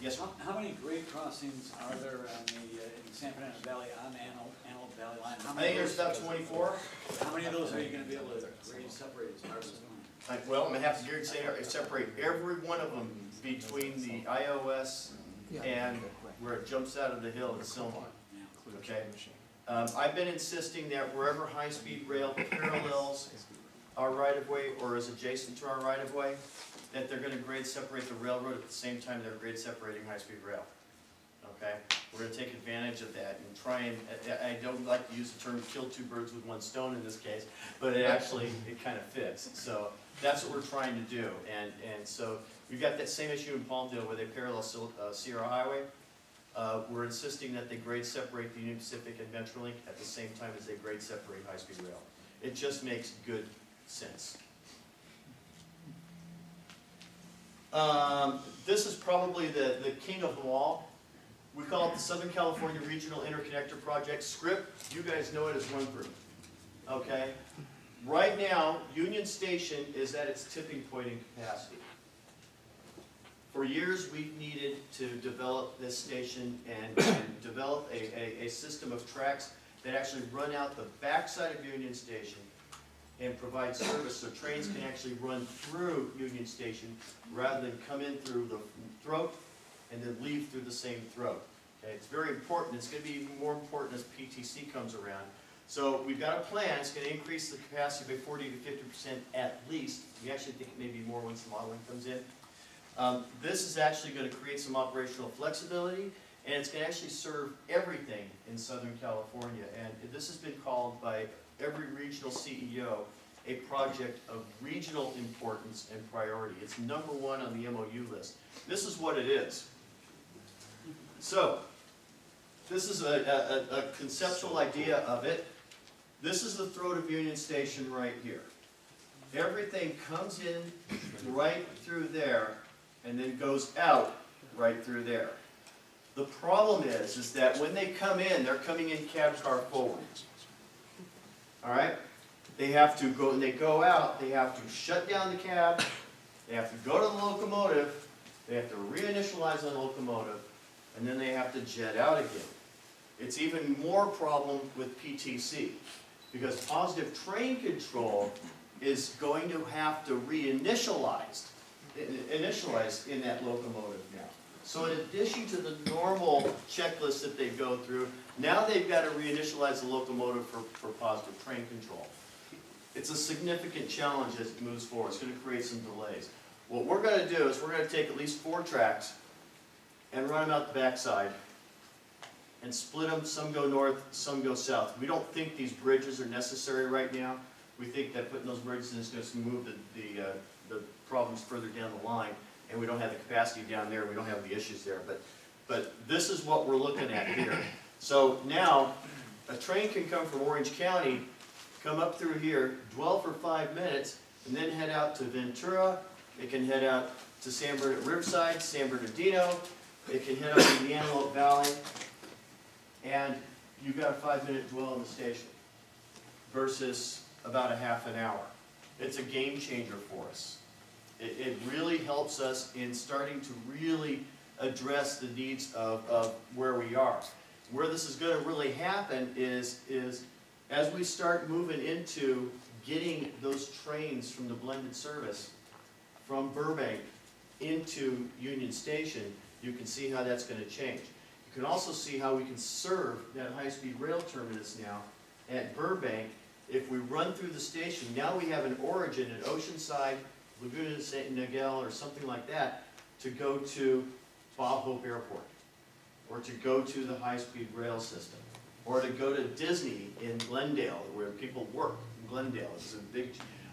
Yes, sir?
How many grade crossings are there on the, in the San Fernando Valley, on the Antelope Valley line?
I think there's about 24.
How many of those are you gonna be able to grade separate as far as this one?
Well, I'm going to have to separate every one of them between the iOS and where it jumps out of the hill in Silmar. Okay? I've been insisting that wherever high-speed rail parallels our right-of-way or is adjacent to our right-of-way, that they're going to grade separate the railroad at the same time they're grade separating high-speed rail. Okay? We're going to take advantage of that and try and, I don't like to use the term kill two birds with one stone in this case, but it kind of fits. So that's what we're trying to do. And so we've got that same issue in Palmdale where they parallel Sierra Highway. We're insisting that they grade separate the Union Pacific and Metrolink at the same time as they grade separate high-speed rail. It just makes good sense. This is probably the king of them all. We call it the Southern California Regional Interconnector Project. Script, you guys know it as one group. Okay? Right now, Union Station is at its tipping point in capacity. For years, we've needed to develop this station and develop a system of tracks that actually run out the backside of Union Station and provide service so trains can actually run through Union Station rather than come in through the throat and then leave through the same throat. Okay, it's very important. It's going to be even more important as PTC comes around. So we've got a plan. It's going to increase the capacity by 40 to 50% at least. We actually think it may be more once the modeling comes in. This is actually going to create some operational flexibility, and it's going to actually serve everything in Southern California. And this has been called by every regional CEO a project of regional importance and priority. It's number one on the MOU list. This is what it is. So, this is a conceptual idea of it. This is the throat of Union Station right here. Everything comes in right through there and then goes out right through there. The problem is that when they come in, they're coming in cab car forward. All right? they have to go, when they go out, they have to shut down the cab, they have to go to the locomotive, they have to reinitialize the locomotive, and then they have to jet out again. It's even more problem with PTC, because positive train control is going to have to initialize in that locomotive now. So in addition to the normal checklist that they go through, now they've got to reinitialize the locomotive for positive train control. It's a significant challenge as it moves forward. It's going to create some delays. What we're going to do is we're going to take at least 4 tracks and run them out the backside and split them. Some go north, some go south. We don't think these bridges are necessary right now. We think that putting those bridges in is going to move the problems further down the line, and we don't have the capacity down there. We don't have the issues there. But this is what we're looking at here. So now a train can come from Orange County, come up through here, dwell for 5 minutes, and then head out to Ventura. It can head out to San Bernardino, Riverside, San Bernardino. It can head up to the Antelope Valley, and you've got a 5-minute dwell in the station versus about a half an hour. It's a game changer for us. It really helps us in starting to really address the needs of where we are. Where this is going to really happen is as we start moving into getting those trains from the blended service from Burbank into Union Station, you can see how that's going to change. You can also see how we can serve that high-speed rail terminus now at Burbank. If we run through the station, now we have an origin at Oceanside, Laguna de San Miguel, or something like that, to go to Bob Hope Airport, or to go to the high-speed rail system, or to go to Disney in Glendale, where people work in Glendale. It's a big,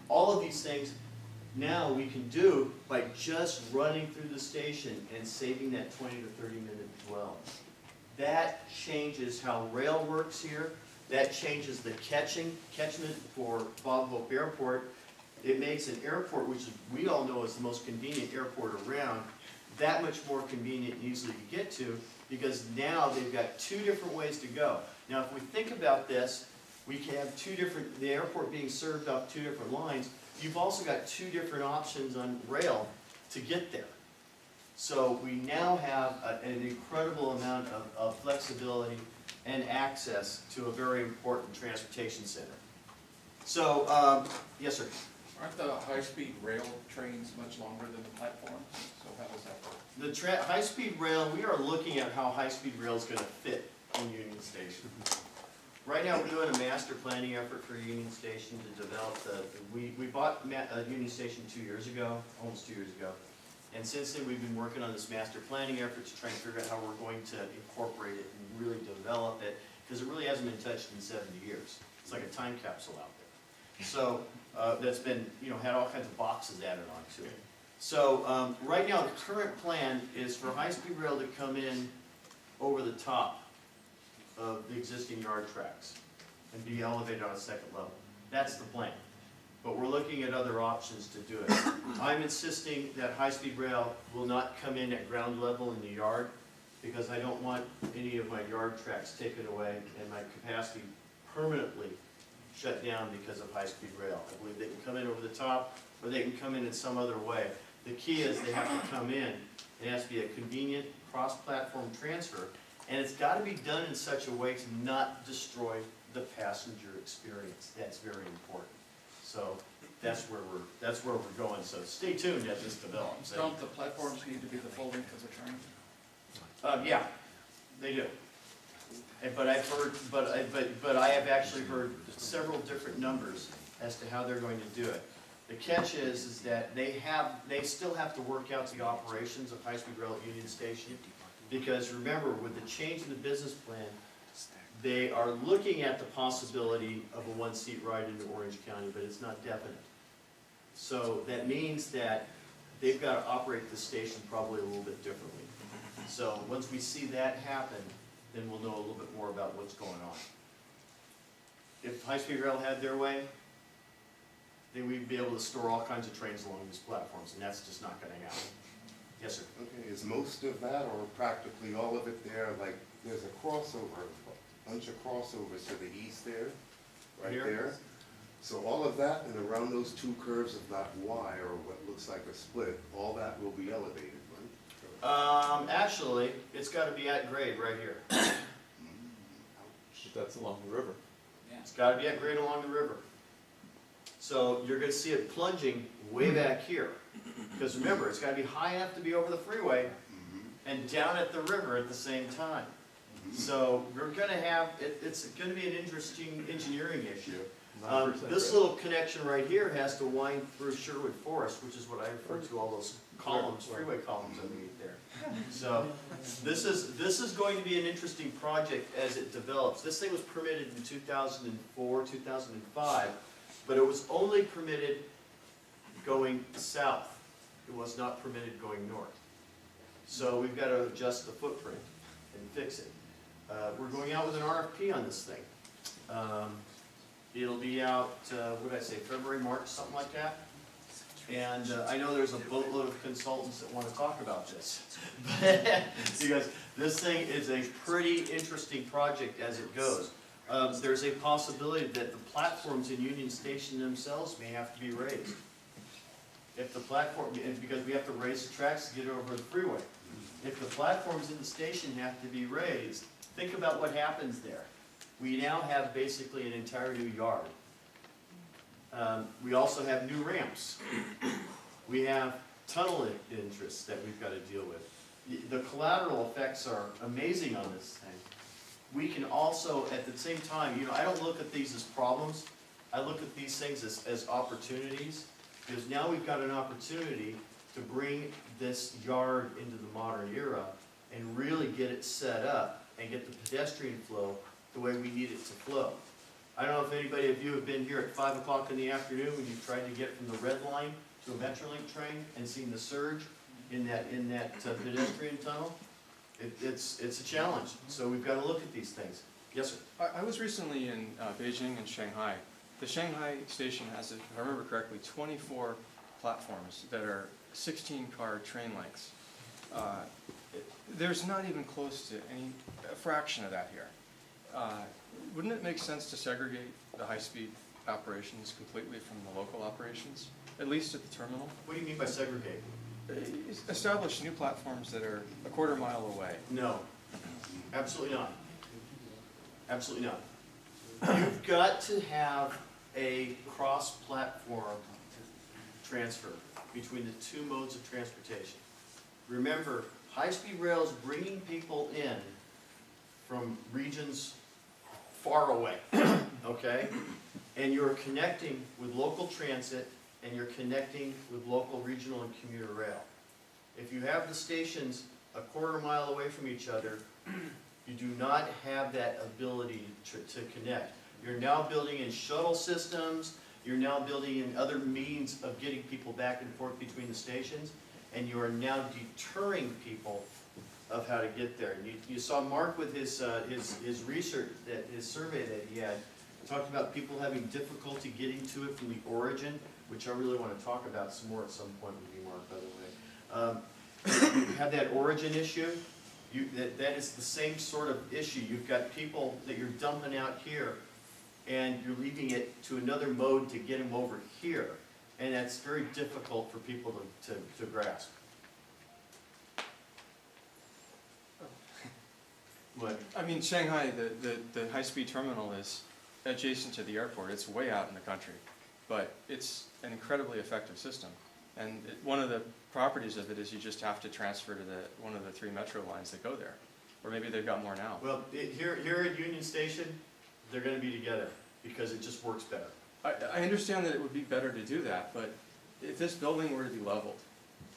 all of these things now we can do by just running through the station and saving that 20 to 30-minute dwell. That changes how rail works here. That changes the catchment for Bob Hope Airport. It makes an airport, which we all know is the most convenient airport around, that much more convenient and easily to get to, because now they've got 2 different ways to go. Now if we think about this, we can have the airport being served off 2 different lines. You've also got 2 different options on rail to get there. So we now have an incredible amount of flexibility and access to a very important transportation center. So, yes, sir.
Aren't the high-speed rail trains much longer than the platforms? So how does that work?
The high-speed rail, we are looking at how high-speed rail is going to fit in Union Station. Right now, we're doing a master planning effort for Union Station to develop we bought Union Station 2 years ago, almost 2 years ago. And since then, we've been working on this master planning effort to try and figure out how we're going to incorporate it and really develop it, because it really hasn't been touched in 70 years. It's like a time capsule out there. So that's been, had all kinds of boxes added onto it. So right now, the current plan is for high-speed rail to come in over the top of the existing yard tracks and be elevated on a 2nd level. That's the plan. But we're looking at other options to do it. I'm insisting that high-speed rail will not come in at ground level in the yard, because I don't want any of my yard tracks taken away and my capacity permanently shut down because of high-speed rail. I believe they can come in over the top, or they can come in some other way. The key is they have to come in. It has to be a convenient cross-platform transfer, and it's got to be done in such a way to not destroy the passenger experience. That's very important. So that's where we're going. So stay tuned as this develops.
Don't the platforms need to be the full length of the train?
Yeah, they do. But I've heard, but I have actually heard several different numbers as to how they're going to do it. The catch is that they still have to work out the operations of high-speed rail at Union Station, because remember, with the change in the business plan, they are looking at the possibility of a 1-seat ride into Orange County, but it's not definite. So that means that they've got to operate the station probably a little bit differently. So once we see that happen, then we'll know a little bit more about what's going on. If high-speed rail had their way, then we'd be able to store all kinds of trains along these platforms, and that's just not going to happen. Yes, sir.
Okay, is most of that, or practically all of it there, like, there's a crossover, a bunch of crossovers to the east there, right
Here?
there? So all of that and around those two curves of that Y, or what looks like a split, all that will be elevated, right?
Actually, it's gotta be at grade right here.
Ouch.
That's along the river.
It's gotta be at grade along the river. So you're gonna see it plunging way back here. Because remember, it's gotta be high enough to be over the freeway and down at the river at the same time. So we're gonna have, it's gonna be an interesting engineering issue. This little connection right here has to wind through Sherwood Forest, which is what I refer to all those columns, freeway columns underneath there. So this is going to be an interesting project as it develops. This thing was permitted in 2004, 2005, but it was only permitted going south. It was not permitted going north. So we've got to adjust the footprint and fix it. We're going out with an RFP on this thing. It'll be out, what did I say, February, March, something like that? And I know there's a boatload of consultants that want to talk about this. Because this thing is a pretty interesting project as it goes. There's a possibility that the platforms in Union Station themselves may have to be raised. If the platform, because we have to raise the tracks to get over the freeway. If the platforms in the station have to be raised, think about what happens there. We now have basically an entire new yard. We also have new ramps. We have tunnel interests that we've got to deal with. The collateral effects are amazing on this thing. We can also, at the same time, I don't look at these as problems. I look at these things as opportunities, because now we've got an opportunity to bring this yard into the modern era and really get it set up and get the pedestrian flow the way we need it to flow. I don't know if anybody of you have been here at 5 o'clock in the afternoon when you tried to get from the red line to a Metrolink train and seen the surge in that pedestrian tunnel. It's a challenge, so we've got to look at these things. Yes, sir?
I was recently in Beijing and Shanghai. The Shanghai station has, if I remember correctly, 24 platforms that are 16-car train lengths. There's not even close to a fraction of that here. Wouldn't it make sense to segregate the high-speed operations completely from the local operations, at least at the terminal?
What do you mean by segregate?
Establish new platforms that are a quarter mile away.
No, absolutely not. Absolutely not. You've got to have a cross-platform transfer between the two modes of transportation. Remember, high-speed rail is bringing people in from regions far away, okay? And you're connecting with local transit, and you're connecting with local, regional, and commuter rail. If you have the stations a quarter mile away from each other, you do not have that ability to connect. You're now building in shuttle systems, you're now building in other means of getting people back and forth between the stations, and you are now deterring people of how to get there. You saw Mark with his research, his survey that he had, talked about people having difficulty getting to it from the origin, which I really want to talk about some more at some point with you, Mark, by the way. You have that origin issue. That is the same sort of issue. You've got people that you're dumping out here, and you're leaving it to another mode to get them over here. And that's very difficult for people to grasp. What?
I mean, Shanghai, the high-speed terminal is adjacent to the airport. It's way out in the country, but it's an incredibly effective system. And one of the properties of it is you just have to transfer to one of the 3 metro lines that go there. Or maybe they've got more now.
Well, here at Union Station, they're going to be together because it just works better.
I understand that it would be better to do that, but if this building were to be leveled,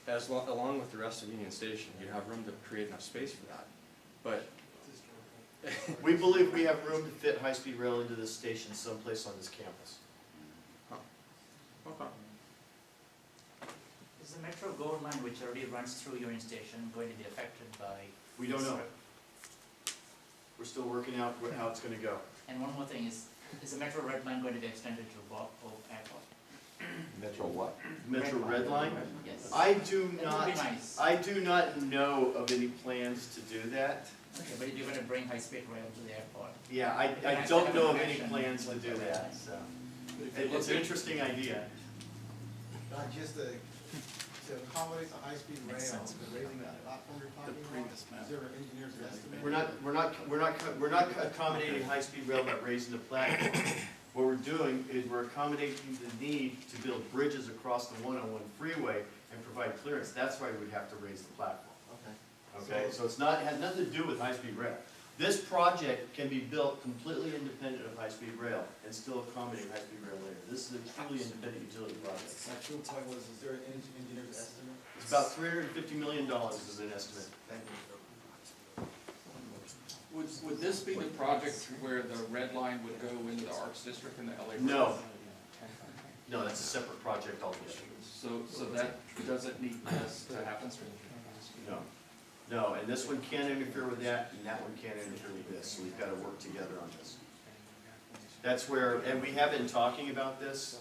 along with the rest of Union Station, you'd have room to create enough space for that. But
we believe we have room to fit high-speed rail into this station someplace on this campus.
Okay.
Is the Metro Gold Line, which already runs through Union Station, going to be affected by?
We don't know. We're still working out how it's going to go.
And one more thing is the Metro Red Line going to be extended to Bob Airport?
Metro what?
Metro Red Line?
Yes.
I do
That would be nice.
not know of any plans to do that.
Okay, but if you're going to bring high-speed rail to the airport.
Yeah, I don't know of any plans to do that, so. It's an interesting idea.
Just to accommodate the high-speed rail, the raising that platform you're talking about, is there an engineer's estimate?
We're not accommodating high-speed rail by raising the platform. What we're doing is we're accommodating the need to build bridges across the 101 freeway and provide clearance. That's why we'd have to raise the platform.
Okay.
Okay, so it's not, it has nothing to do with high-speed rail. This project can be built completely independent of high-speed rail and still accommodate high-speed rail later. This is a truly independent utility project.
My true point was, is there an engineer's estimate?
It's about $350 million is an estimate.
Thank you.
Would this be the project where the red line would go into the Arts District in the LA?
No. No, that's a separate project altogether.
So that doesn't need this to happen?
No. No, and this one can't interfere with that, and that one can't interfere with this, so we've got to work together on this. That's where, and we have been talking about this,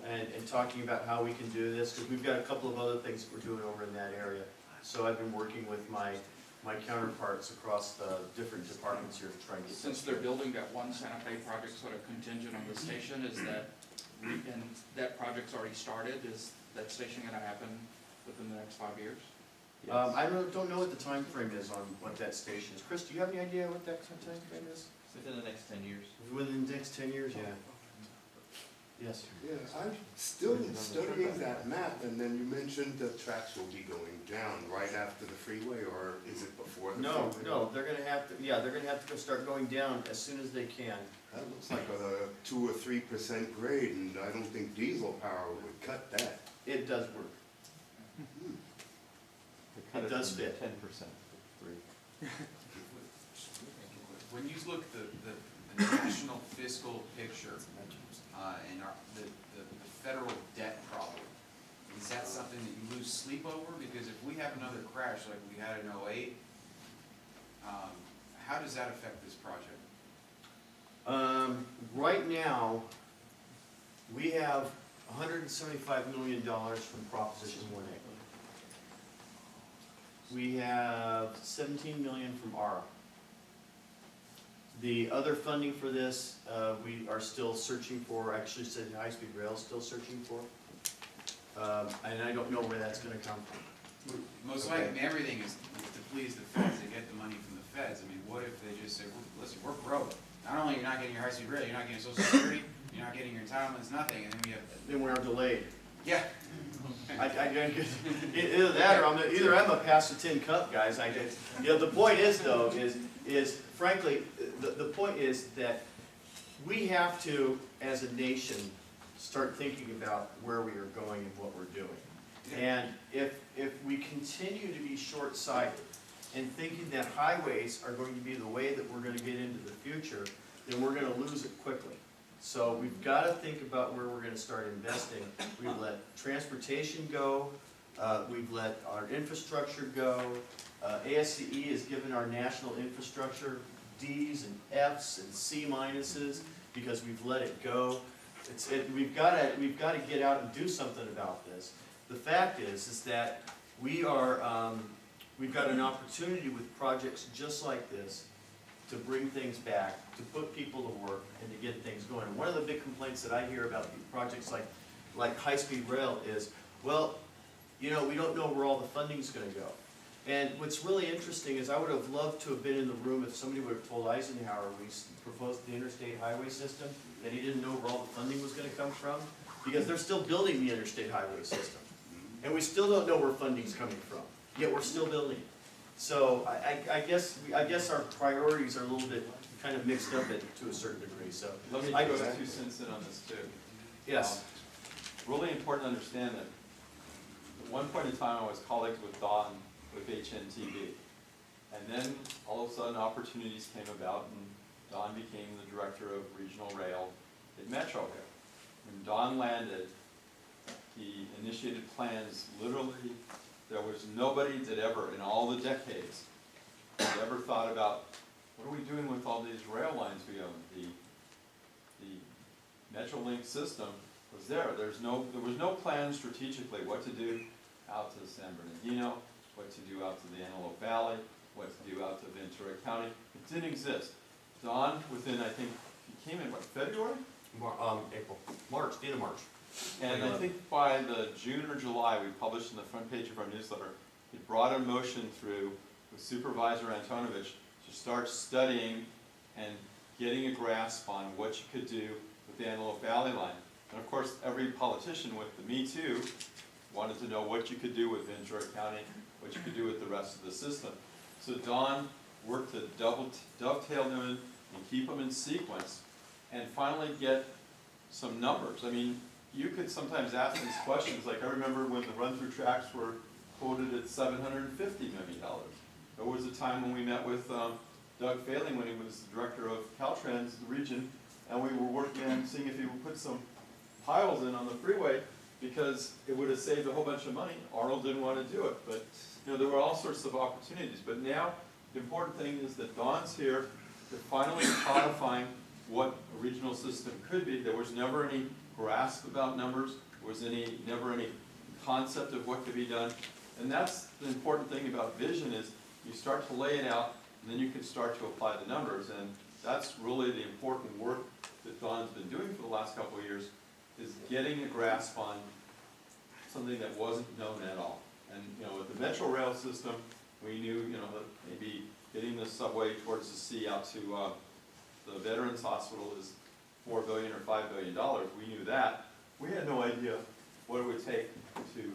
and talking about how we can do this, because we've got a couple of other things we're doing over in that area. So I've been working with my counterparts across the different departments here to try and get.
Since they're building that one Santa Fe project sort of contingent on the station, is that, and that project's already started, is that station gonna happen within the next 5 years?
I don't know what the time frame is on what that station is. Chris, do you have any idea what that time frame is?
Within the next 10 years.
Within the next 10 years, yeah. Yes.
Yeah, I'm still studying that map, and then you mentioned the tracks will be going down right after the freeway, or is it before the
No,
freeway?
no, they're gonna have to, yeah, they're gonna have to start going down as soon as they can.
That looks like a 2 or 3% grade, and I don't think diesel power would cut that.
It does work. It does fit.
10%.
When you look at the national fiscal picture, and the federal debt problem, is that something that you lose sleep over? Because if we have another crash like we had in '08, how does that affect this project?
Right now, we have $175 million from Proposition 1A. We have 17 million from ARA. The other funding for this, we are still searching for, actually said high-speed rail is still searching for. And I don't know where that's gonna come from.
Most likely, everything is to please the feds, to get the money from the feds. I mean, what if they just say, listen, we're broke. Not only you're not getting your high-speed rail, you're not getting Social Security, you're not getting your entitlements, nothing, and then we have.
Then we are delayed.
Yeah.
Either that, or either I'm a pass the tin cup, guys. The point is though, is frankly, the point is that we have to, as a nation, start thinking about where we are going and what we're doing. And if we continue to be short-sighted and thinking that highways are going to be the way that we're gonna get into the future, then we're gonna lose it quickly. So we've got to think about where we're going to start investing. We've let transportation go. We've let our infrastructure go. ASCE has given our national infrastructure Ds and Fs and C minuses because we've let it go. We've got to get out and do something about this. The fact is that we've got an opportunity with projects just like this to bring things back, to put people to work, and to get things going. And one of the big complaints that I hear about projects like high-speed rail is, well, you know, we don't know where all the funding's gonna go. And what's really interesting is I would have loved to have been in the room if somebody would have told Eisenhower when he proposed the interstate highway system that he didn't know where all the funding was gonna come from, because they're still building the interstate highway system. And we still don't know where funding's coming from, yet we're still building it. So I guess our priorities are a little bit kind of mixed up to a certain degree, so.
Let me go 2 cents in on this too.
Yes.
Really important to understand that at one point in time I was colleagues with Don with HNTV. And then all of a sudden opportunities came about and Don became the director of regional rail at Metro here. When Don landed, he initiated plans. Literally, there was nobody that ever, in all the decades, had ever thought about, what are we doing with all these rail lines we own? The Metrolink system was there. There was no plan strategically what to do out to San Bernardino, what to do out to the Antelope Valley, what to do out to Ventura County. It didn't exist. Don, within, I think, he came in, what, February?
April, March, the end of March.
And I think by the June or July, we published in the front page of our newsletter, we brought a motion through with Supervisor Antonovich to start studying and getting a grasp on what you could do with the Antelope Valley line. And of course, every politician with the Me Too wanted to know what you could do with Ventura County, what you could do with the rest of the system. So Don worked to dovetail them in and keep them in sequence, and finally get some numbers. I mean, you could sometimes ask these questions, like I remember when the run-through tracks were quoted at $750 million. There was a time when we met with Doug Failing when he was the director of Caltrans, the region, and we were working on seeing if he would put some piles in on the freeway because it would have saved a whole bunch of money. Arnold didn't want to do it, but you know, there were all sorts of opportunities. But now, the important thing is that Don's here to finally codifying what a regional system could be. There was never any grasp about numbers. There was never any concept of what could be done. And that's the important thing about vision is you start to lay it out, and then you can start to apply the numbers. And that's really the important work that Don's been doing for the last couple of years, is getting a grasp on something that wasn't known at all. And you know, with the Metro Rail system, we knew, you know, that maybe getting the subway towards the sea out to the Veterans Hospital is $4 billion or $5 billion. We knew that. We had no idea what it would take to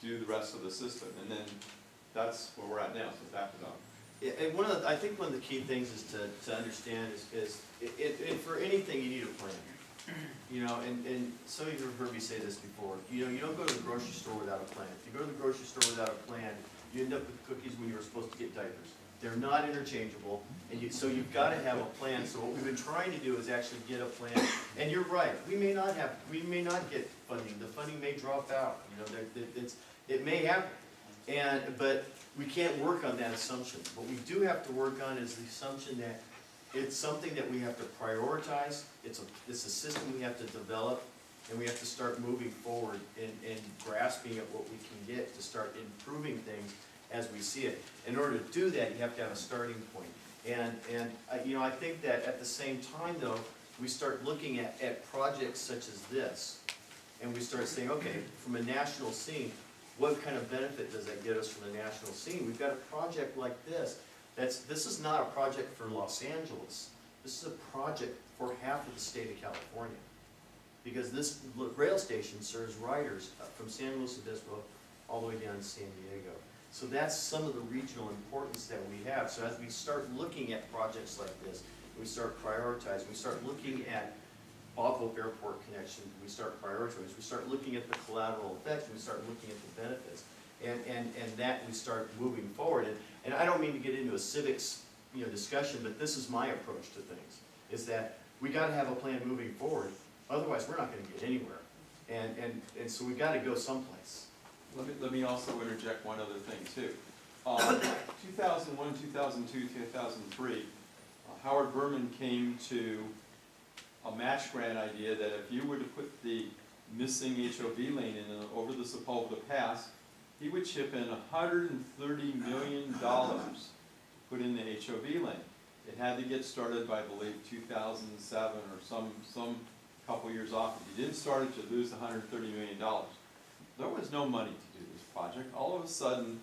do the rest of the system. And then that's where we're at now, so back to Don.
Yeah, and I think one of the key things is to understand is for anything you need a plan. You know, and some of you have heard me say this before. You know, you don't go to the grocery store without a plan. If you go to the grocery store without a plan, you end up with cookies when you were supposed to get diapers. They're not interchangeable, and so you've got to have a plan. So what we've been trying to do is actually get a plan. And you're right, we may not get funding. The funding may drop out. You know, it may happen, but we can't work on that assumption. What we do have to work on is the assumption that it's something that we have to prioritize. It's a system we have to develop, and we have to start moving forward and grasping at what we can get to start improving things as we see it. In order to do that, you have to have a starting point. And you know, I think that at the same time, though, we start looking at projects such as this, and we start saying, okay, from a national scene, what kind of benefit does that get us from the national scene? We've got a project like this. This is not a project for Los Angeles. This is a project for half of the state of California. Because this rail station serves riders from San Luis Obispo all the way down to San Diego. So that's some of the regional importance that we have. So as we start looking at projects like this, we start prioritizing, we start looking at Bob Hope Airport connection, we start prioritizing, we start looking at the collateral effects, we start looking at the benefits. And that we start moving forward. And I don't mean to get into a civics discussion, but this is my approach to things, is that we gotta have a plan moving forward, otherwise we're not gonna get anywhere. And so we gotta go someplace.
Let me also interject one other thing too. 2001, 2002, 2003, Howard Berman came to a match grant idea that if you were to put the missing HOV lane in over the Sepulveda Pass, he would chip in $130 million to put in the HOV lane. It had to get started by, I believe, 2007 or some couple years off. If you didn't start it, you'd lose $130 million. There was no money to do this project. All of a sudden,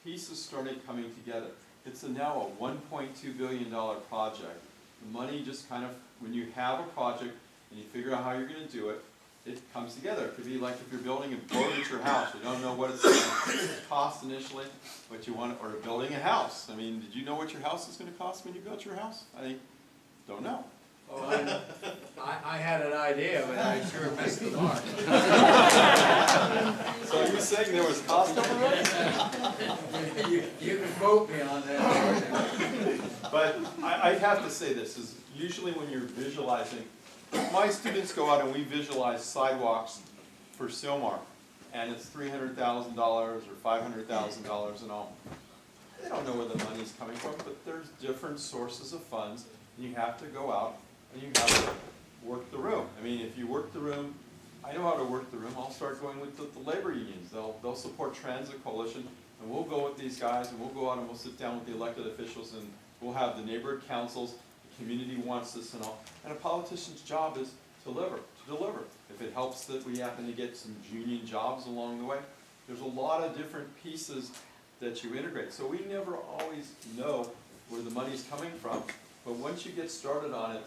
pieces started coming together. It's now a $1.2 billion project. The money just kind of, when you have a project and you figure out how you're going to do it, it comes together. It could be like if you're building a boat at your house. You don't know what it's going to cost initially, but you want, or building a house. I mean, did you know what your house is going to cost when you built your house? I don't know.
Oh, I had an idea, but I sure missed the mark.
So are you saying there was cost overrun?
You can quote me on that.
But I have to say this, is usually when you're visualizing, my students go out and we visualize sidewalks for Silmar, and it's $300,000 or $500,000 and all. They don't know where the money's coming from, but there's different sources of funds, and you have to go out and you have to work the room. I mean, if you work the room, I know how to work the room. I'll start going with the labor unions. They'll support Transit Coalition, and we'll go with these guys, and we'll go out and we'll sit down with the elected officials, and we'll have the neighborhood councils, the community wants this and all. And a politician's job is to deliver. If it helps that we happen to get some union jobs along the way, there's a lot of different pieces that you integrate. So we never always know where the money's coming from, but once you get started on it,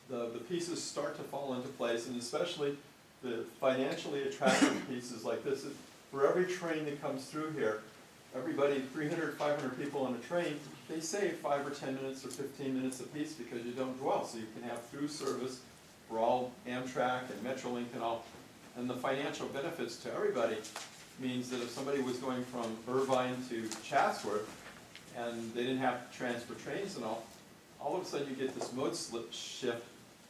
the pieces start to fall into place, and especially the financially attractive pieces like this. For every train that comes through here, everybody, 300, 500 people on a train, they save 5 or 10 minutes or 15 minutes apiece because you don't dwell. So you can have through service for all Amtrak and Metrolink and all. And the financial benefits to everybody means that if somebody was going from Irvine to Chatsworth and they didn't have to transfer trains and all of a sudden you get this mode shift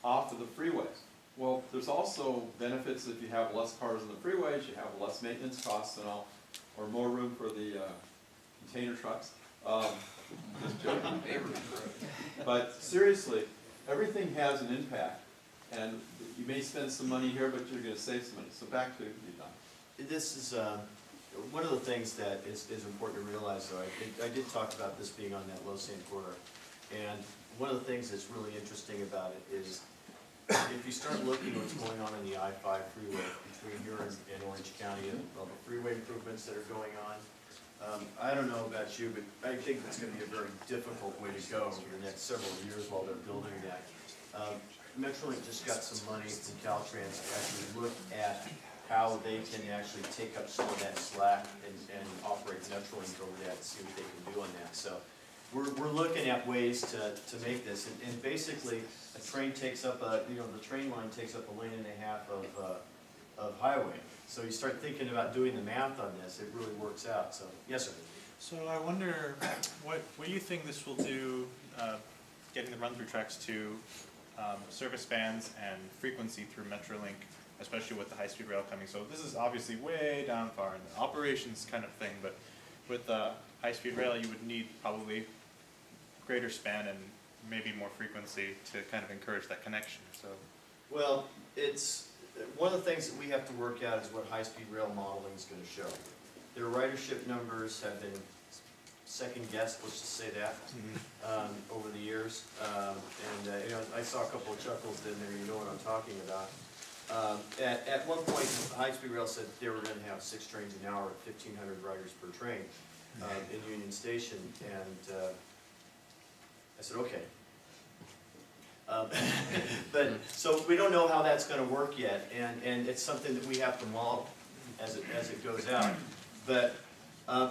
off of the freeways. Well, there's also benefits if you have less cars on the freeways, you have less maintenance costs and all, or more room for the container trucks. Just joking. But seriously, everything has an impact, and you may spend some money here, but you're going to save some money. So back to you, Don.
This is one of the things that is important to realize, though. I did talk about this being on that low sand corridor, and one of the things that's really interesting about it is if you start looking at what's going on in the I-5 freeway between here and Orange County and all the freeway improvements that are going on, I don't know about you, but I think it's going to be a very difficult way to go over the next several years while they're building that. Metrolink just got some money from Caltrans to actually look at how they can actually take up some of that slack and operate Metrolink over that and see what they can do on that. So we're looking at ways to make this, and basically a train takes up the train line takes up 1.5 lanes of highway. So you start thinking about doing the math on this, it really works out. So yes, sir.
So I wonder what do you think this will do, getting the run-through tracks to service bands and frequency through Metrolink, especially with the high-speed rail coming. So this is obviously way down far in the operations kind of thing, but with the high-speed rail you would need probably greater span and maybe more frequency to kind of encourage that connection. So,
well, it's one of the things that we have to work out is what high-speed rail modeling is going to show. Their ridership numbers have been second-guessed, let's just say that, over the years. I saw a couple of chuckles in there, you know what I'm talking about. At one point, high-speed rail said they were going to have 6 trains an hour at 1,500 riders per train in Union Station, and I said, okay. But so we don't know how that's going to work yet, and it's something that we have to model as it goes out. But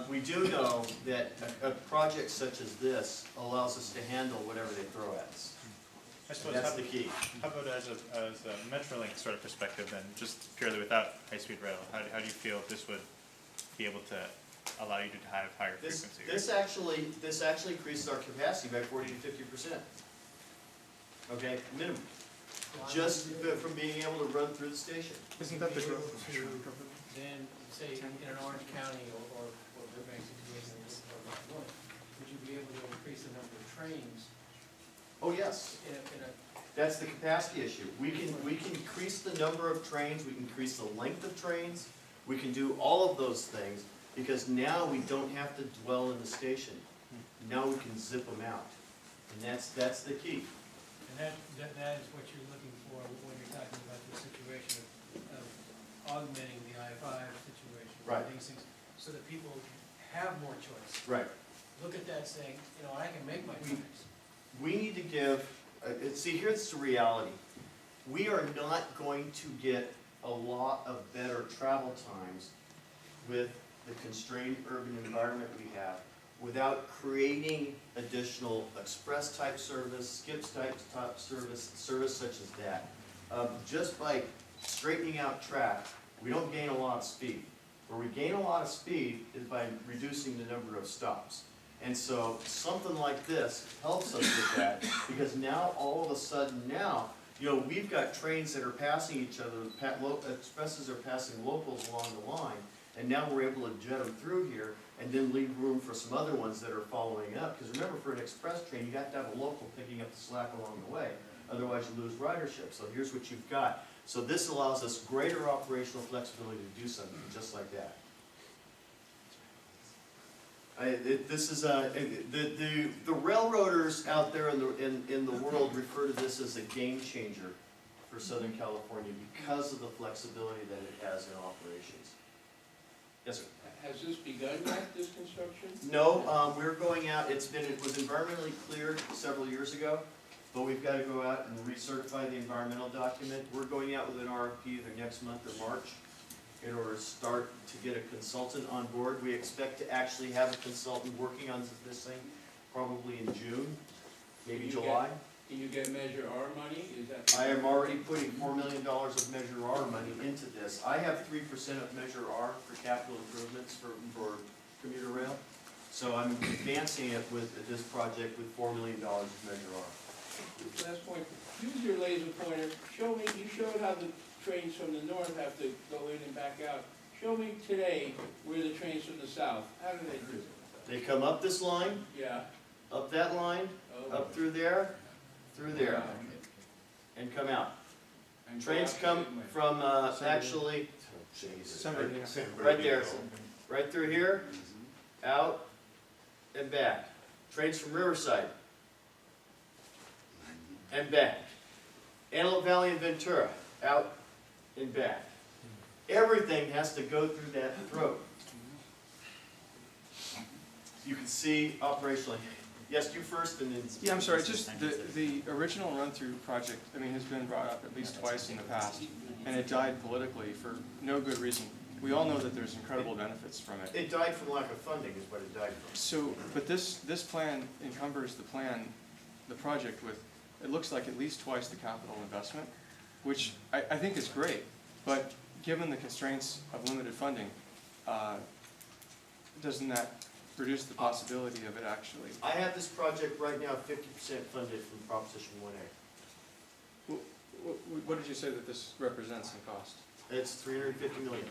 we do know that a project such as this allows us to handle whatever they throw at us.
I suppose
That's the key.
How about as a Metrolink sort of perspective then, just purely without high-speed rail, how do you feel this would be able to allow you to have higher frequency?
This actually increases our capacity by 40 to 50%. Okay, minimum. Just from being able to run through the station.
Isn't that the growth?
Then, say, in an Orange County or Burbank situation, would you be able to increase the number of trains?
Oh, yes. That's the capacity issue. We can increase the number of trains, we can increase the length of trains, we can do all of those things, because now we don't have to dwell in the station. Now we can zip them out. And that's the key.
And that is what you're looking for when you're talking about the situation of augmenting the I-5 situation.
Right.
These things, so that people have more choice.
Right.
Look at that saying, I can make my choice.
We need to give, see, here's the reality. We are not going to get a lot of better travel times with the constrained urban environment we have without creating additional express type service, skips type service such as that. Just by straightening out track, we don't gain a lot of speed. Where we gain a lot of speed is by reducing the number of stops. And so something like this helps us with that, because now all of a sudden we've got trains that are passing each other, expresses are passing locals along the line, and now we're able to jet them through here and then leave room for some other ones that are following up. Because remember, for an express train, you have to have a local picking up the slack along the way. Otherwise, you lose ridership. So here's what you've got. So this allows us greater operational flexibility to do something just like that. This is, the railroaders out there in the world refer to this as a game changer for Southern California because of the flexibility that it has in operations. Yes, sir?
Has this begun yet, this construction?
No, we're going out, it was environmentally cleared several years ago, but we've got to go out and recertify the environmental document. We're going out with an RFP either next month or March in order to start to get a consultant on board. We expect to actually have a consultant working on this thing probably in June, maybe July.
Can you get Measure R money? Is that?
I am already putting $4 million of Measure R money into this. I have 3% of Measure R for capital improvements for commuter rail. So I'm advancing it with this project with $4 million of Measure R.
Last point, use your laser pointer, show me, you showed how the trains from the north have to go in and back out. Show me today where the trains from the south, how do they do it?
They come up this line,
Yeah.
up that line, up through there, and come out.
And
Trains
go out
come
the same way.
from, actually, right there, right through here, out, and back. Trains from Riverside, and back. Antelope Valley and Ventura, out and back. Everything has to go through that throat. You can see operationally. Yes, you first and then.
Yeah, I'm sorry, just the original run-through project, I mean, has been brought up at least twice in the past, and it died politically for no good reason. We all know that there's incredible benefits from it.
It died from lack of funding is what it died from.
So, but this plan encumbers the project with, it looks like at least twice the capital investment, which I think is great, but given the constraints of limited funding, doesn't that reduce the possibility of it actually?
I have this project right now 50% funded from Proposition 1A.
What did you say that this represents in cost?
It's $350 million.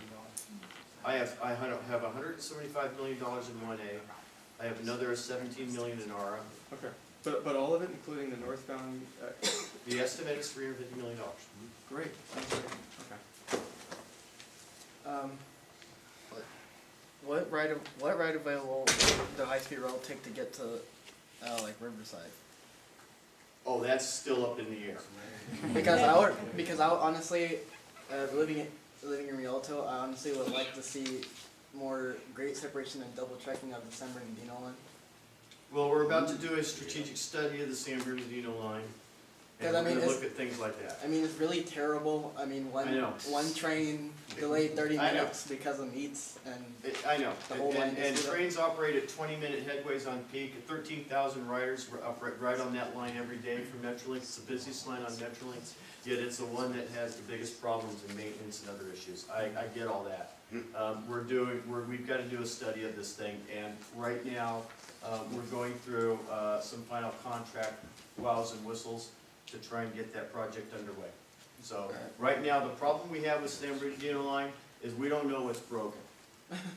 I have $175 million in 1A. I have another $17 million in ARA.
Okay, but all of it, including the northbound?
The estimate is $350 million.
Great, sounds great, okay.
What right of way will the high-speed rail take to get to like Riverside?
Oh, that's still up in the air.
Because I would honestly, living in Rialto, I honestly would like to see more great separation and double checking of the San Bernardino line.
Well, we're about to do a strategic study of the San Bernardino line, and we're going to look at things like that.
I mean, it's really terrible. I mean, one train delayed 30 minutes because of meets, and
I know.
The whole line
and trains operate at 20-minute headways on peak. 13,000 riders operate right on that line every day from Metrolink. It's the busiest line on Metrolink, yet it's the one that has the biggest problems in maintenance and other issues. I get all that. We've got to do a study of this thing, and right now we're going through some final contract wows and whistles to try and get that project underway. So right now the problem we have with San Bernardino line is we don't know what's broken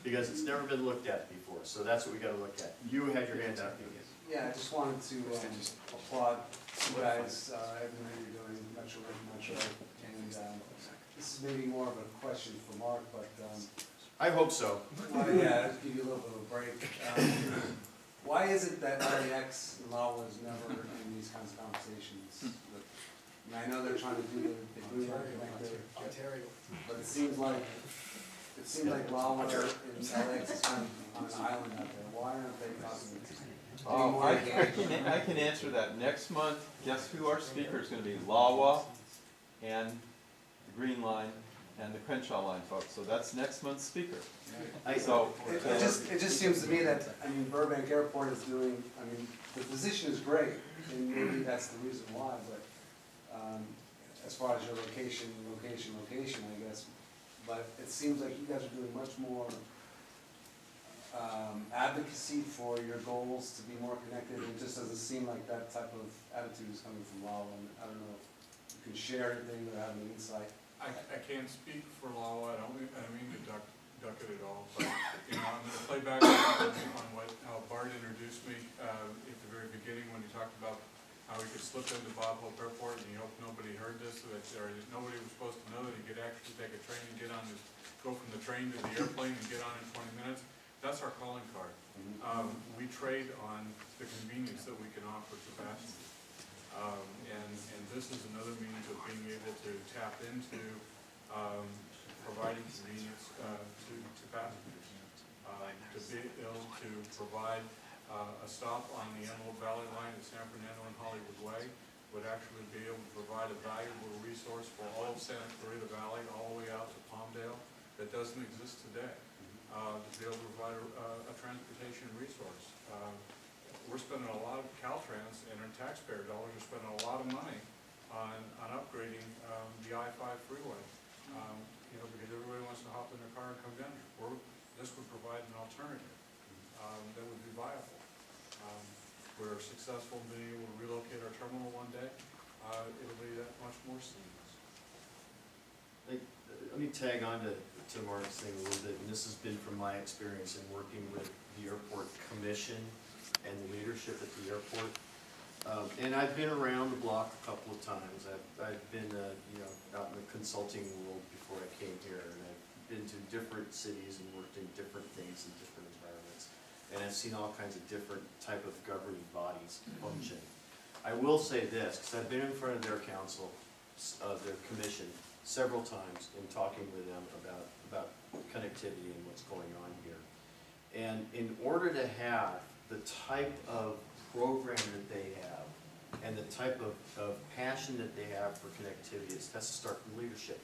because it's never been looked at before. So that's what we got to look at. You had your hand up.
Yeah, I just wanted to applaud you guys, everything you're doing, Metro, and this is maybe more of a question for Mark, but
I hope so.
Yeah, to give you a little bit of a break. Why is it that REX and law was never in these kinds of conversations? I know they're trying to do the blue line connector,
Ontario.
but it seems like law and LX is kind of on an island out there. Why aren't they talking?
I can answer that. Next month, guess who our speaker is going to be? LAWA and the Green Line and the Crenshaw Line folks. So that's next month's speaker.
It just seems to me that, I mean, Burbank Airport is doing, I mean, the position is great, and maybe that's the reason why, but as far as your location, I guess, but it seems like you guys are doing much more advocacy for your goals to be more connected. It just doesn't seem like that type of attitude is coming from LAWA, and I don't know if you can share anything or have any insight.
I can't speak for LAWA. I don't mean to duck it at all, but I'm going to play back on how Bart introduced me at the very beginning when he talked about how he could slip into Bob Hope Airport, and he hoped nobody heard this, or that nobody was supposed to know that he could actually take a train and go from the train to the airplane and get on in 20 minutes. That's our calling card. We trade on the convenience that we can offer to passengers. And this is another means of being able to tap into providing convenience to passengers. To be able to provide a stop on the Antelope Valley line at San Fernando and Hollywood Way would actually be able to provide a valuable resource for all of Santa Clarita Valley, all the way out to Palmdale, that doesn't exist today. To be able to provide a transportation resource. We're spending a lot of Caltrans and our taxpayer dollars are spending a lot of money on upgrading the I-5 freeway. Because everybody wants to hop in their car and come down here. This would provide an alternative that would be viable. We're successful in being able to relocate our terminal one day. It'll be that much more seamless.
Let me tag on to Mark's thing a little bit, and this has been from my experience in working with the airport commission and the leadership at the airport. And I've been around the block a couple of times. I've been, out in the consulting world before I came here, and I've been to different cities and worked in different things in different environments. And I've seen all kinds of different type of governing bodies function. I will say this, because I've been in front of their council, their commission, several times in talking with them about connectivity and what's going on here. And in order to have the type of program that they have and the type of passion that they have for connectivity, it has to start from leadership,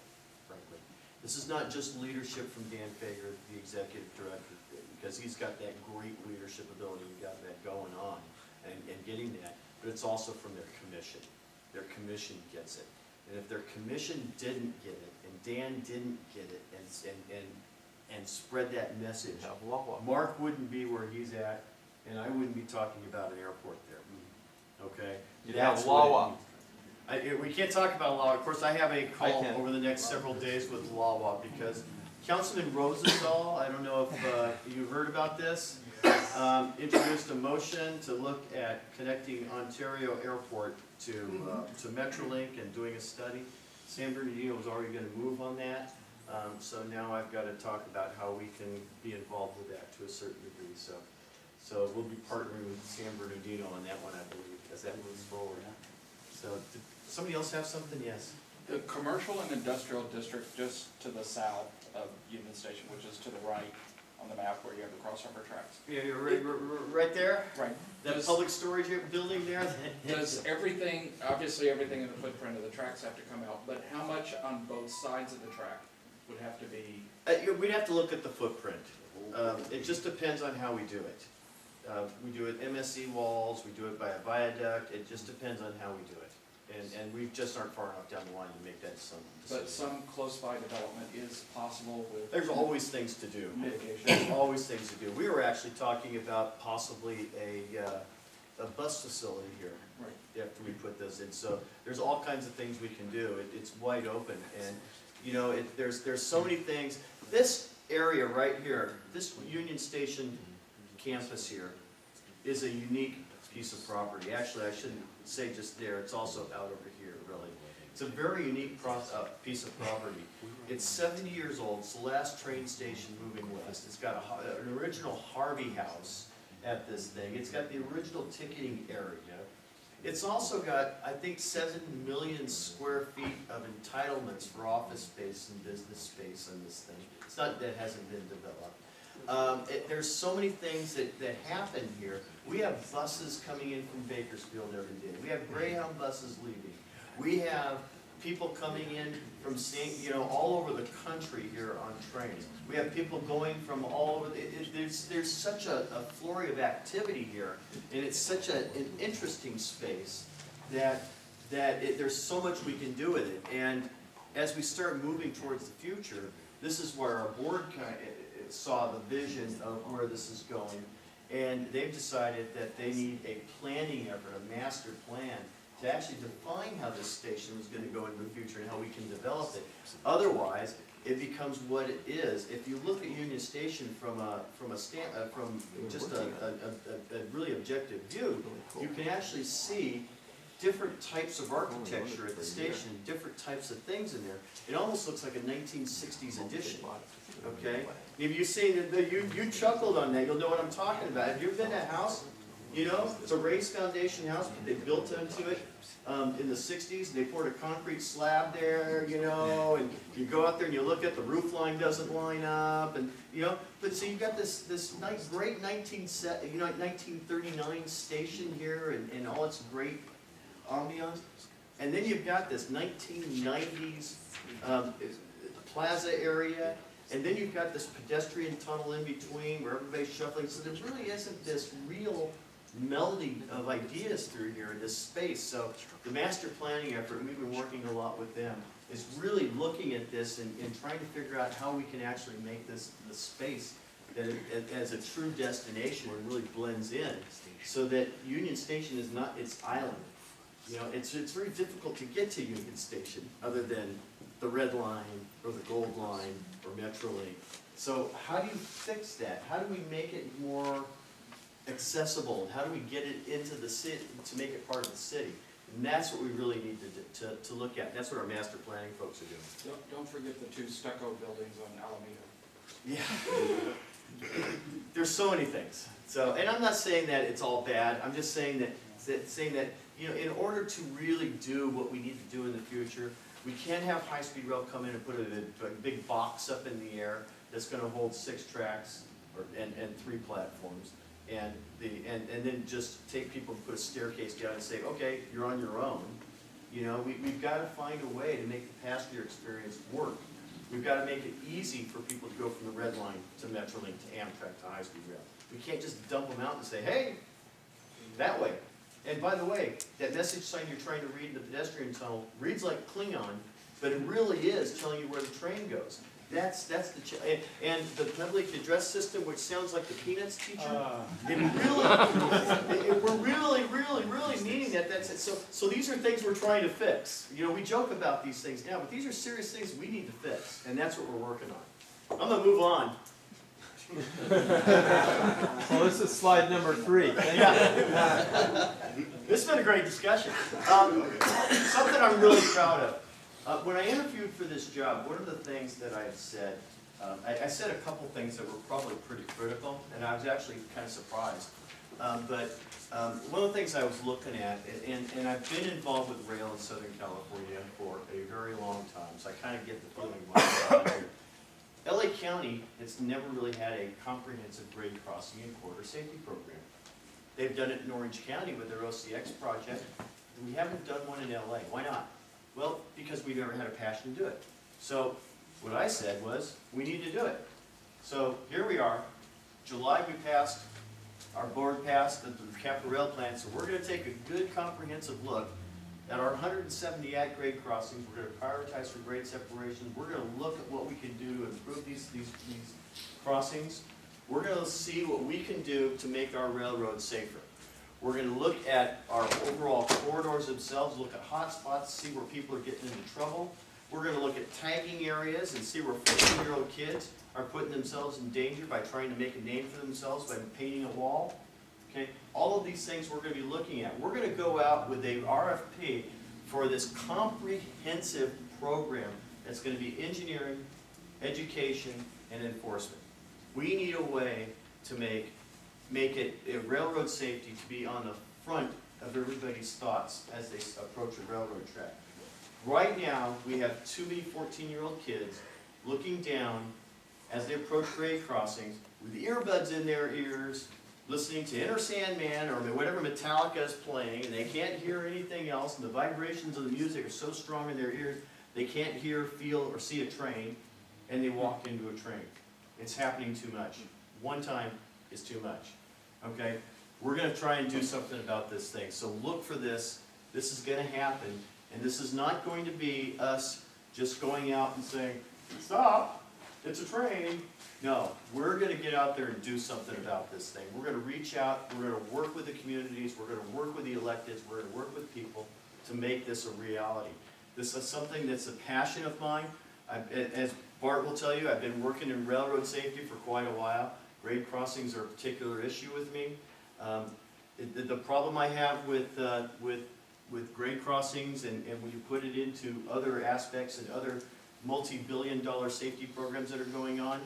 frankly. This is not just leadership from Dan Fager, the executive director, because he's got that great leadership ability, he's got that going on and getting that, but it's also from their commission. Their commission gets it. And if their commission didn't get it, and Dan didn't get it, and spread that message, Mark wouldn't be where he's at, and I wouldn't be talking about an airport there. Okay?
You'd have
That's what it
Wawa.
means. We can't talk about Wawa. Of course, I have a call over the next several days with Wawa, because Councilman Rosenthal, I don't know if you've heard about this, introduced a motion to look at connecting Ontario Airport to Metrolink and doing a study. San Bernardino was already going to move on that, so now I've got to talk about how we can be involved with that to a certain degree. So we'll be partnering with San Bernardino on that one, I believe, as that moves forward. So did somebody else have something? Yes.
The commercial and industrial district just to the south of Union Station, which is to the right on the map where you have the crossover tracks.
Yeah, you're right there?
Right.
That public storage building there?
Does everything, obviously everything in the footprint of the tracks have to come out, but how much on both sides of the track would have to be?
We'd have to look at the footprint. It just depends on how we do it. We do it MSE walls, we do it by a viaduct, it just depends on how we do it. And we just aren't far enough down the line to make that some decision.
But some close by development is possible with.
There's always things to do.
Mitigation.
There's always things to do. We were actually talking about possibly a bus facility here.
Right.
After we put those in. So there's all kinds of things we can do. It's wide open, and there's so many things. This area right here, this Union Station campus here, is a unique piece of property. Actually, I shouldn't say just there, it's also out over here, really. It's a very unique piece of property. It's 70 years old, it's the last train station moving west. It's got an original Harvey house at this thing. It's got the original ticketing area. It's also got, I think, 7 million square feet of entitlements for office space and business space on this thing. It's not that it hasn't been developed. There's so many things that happen here. We have buses coming in from Bakersfield every day. We have Greyhound buses leaving. We have people coming in from all over the country here on trains. We have people going from all over. There's such a flurry of activity here, and it's such an interesting space that there's so much we can do with it. And as we start moving towards the future, this is where our board saw the vision of where this is going, and they've decided that they need a planning effort, a master plan, to actually define how this station is going to go into the future and how we can develop it. Otherwise, it becomes what it is. If you look at Union Station from just a really objective view, you can actually see different types of architecture at the station, different types of things in there. It almost looks like a 1960s edition, okay? If you see that, you chuckled on that, you'll know what I'm talking about. Have you ever been to a house? You know, it's a raised foundation house, but they built into it in the 60s. They poured a concrete slab there, you know, and you go out there and you look at the roof line doesn't line up, and you know. But so you've got this nice, great 1939 station here, and all its great ambiance, and then you've got this 1990s plaza area. And then you've got this pedestrian tunnel in between where everybody's shuffling. So there really isn't this real melding of ideas through here in this space. So the master planning effort, and we've been working a lot with them, is really looking at this and trying to figure out how we can actually make this the space that as a true destination and really blends in, so that Union Station is not its island. You know, it's very difficult to get to Union Station other than the Red Line or the Gold Line or Metrolink. So how do you fix that? How do we make it more accessible? How do we get it into the city to make it part of the city? And that's what we really need to look at. That's what our master planning folks are doing.
Don't forget the 2 stucco buildings on Alameda.
Yeah. There's so many things. So, and I'm not saying that it's all bad. I'm just saying that you know, in order to really do what we need to do in the future, we can't have high-speed rail come in and put a big box up in the air that's going to hold 6 tracks and 3 platforms, and then just take people and put a staircase down and say, okay, you're on your own. You know, we've got to find a way to make the passenger experience work. We've got to make it easy for people to go from the Red Line to Metrolink to Amtrak to high-speed rail. We can't just dump them out and say, hey, that way. And by the way, that message sign you're trying to read in the pedestrian tunnel reads like Klingon, but it really is telling you where the train goes. That's the and the public address system, which sounds like the Peanuts teacher. We're really meaning that. That's it. So these are things we're trying to fix. You know, we joke about these things now, but these are serious things we need to fix, and that's what we're working on. I'm gonna move on.
So this is slide number 3. Thank you.
This has been a great discussion. Something I'm really proud of. When I interviewed for this job, one of the things that I said, I said a couple things that were probably pretty critical, and I was actually kind of surprised. But one of the things I was looking at, and I've been involved with rail in Southern California for a very long time, so I kind of get the feeling what's going on here. LA County has never really had a comprehensive grade crossing and corridor safety program. They've done it in Orange County with their OCX project. We haven't done one in LA. Why not? Well, because we've never had a passion to do it. So what I said was, we need to do it. So here we are. July we passed, our board passed the capital rail plan, so we're going to take a good comprehensive look at our 170 at-grade crossings. We're going to prioritize for grade separations. We're going to look at what we can do to improve these crossings. We're going to see what we can do to make our railroads safer. We're going to look at our overall corridors themselves, look at hot spots, see where people are getting into trouble. We're going to look at tagging areas and see where 14-year-old kids are putting themselves in danger by trying to make a name for themselves by painting a wall. Okay? All of these things we're going to be looking at. We're going to go out with a RFP for this comprehensive program that's going to be engineering, education, and enforcement. We need a way to make it a railroad safety to be on the front of everybody's thoughts as they approach a railroad track. Right now, we have too many 14-year-old kids looking down as they approach grade crossings with earbuds in their ears, listening to Enter Sandman or whatever Metallica is playing, and they can't hear anything else, and the vibrations of the music are so strong in their ears, they can't hear, feel, or see a train, and they walk into a train. It's happening too much. One time is too much. Okay? We're going to try and do something about this thing. So look for this. This is going to happen. And this is not going to be us just going out and saying, stop, it's a train. No, we're going to get out there and do something about this thing. We're going to reach out. We're going to work with the communities. We're going to work with the electeds. We're going to work with people to make this a reality. This is something that's a passion of mine. As Bart will tell you, I've been working in railroad safety for quite a while. Grade crossings are a particular issue with me. The problem I have with with grade crossings and when you put it into other aspects and other multi-billion-dollar safety programs that are going on,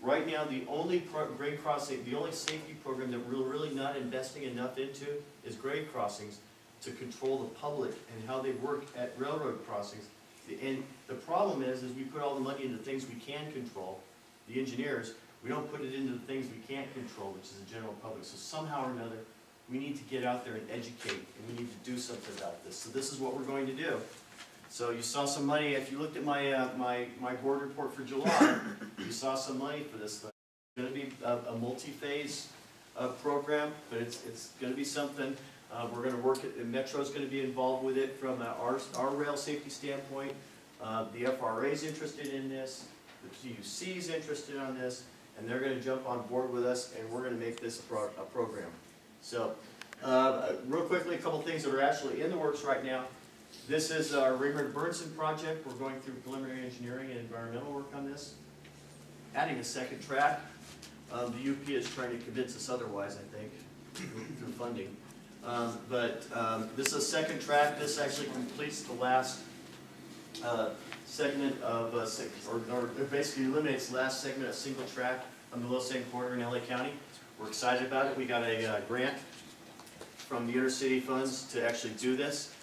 right now, the only grade crossing, the only safety program that we're really not investing enough into is grade crossings to control the public and how they work at railroad crossings. And the problem is we put all the money into things we can control, the engineers, we don't put it into the things we can't control, which is the general public. So somehow or another, we need to get out there and educate, and we need to do something about this. So this is what we're going to do. So you saw some money, if you looked at my, my board report for July, you saw some money for this thing. It's gonna be a multi-phase program, but it's gonna be something. We're gonna work it, Metro's gonna be involved with it from our rail safety standpoint. The FRA's interested in this, the PUC's interested on this, and they're gonna jump on board with us, and we're gonna make this a program. So, real quickly, a couple things that are actually in the works right now. This is our Raymond Burnson project. We're going through preliminary engineering and environmental work on this. Adding a second track. The UP is trying to convince us otherwise, I think, through funding. This is a second track. This actually completes the last segment of, or basically eliminates the last segment of single track on the Los Angeles corridor in LA County. We're excited about it. We got a grant from the intercity funds to actually do this.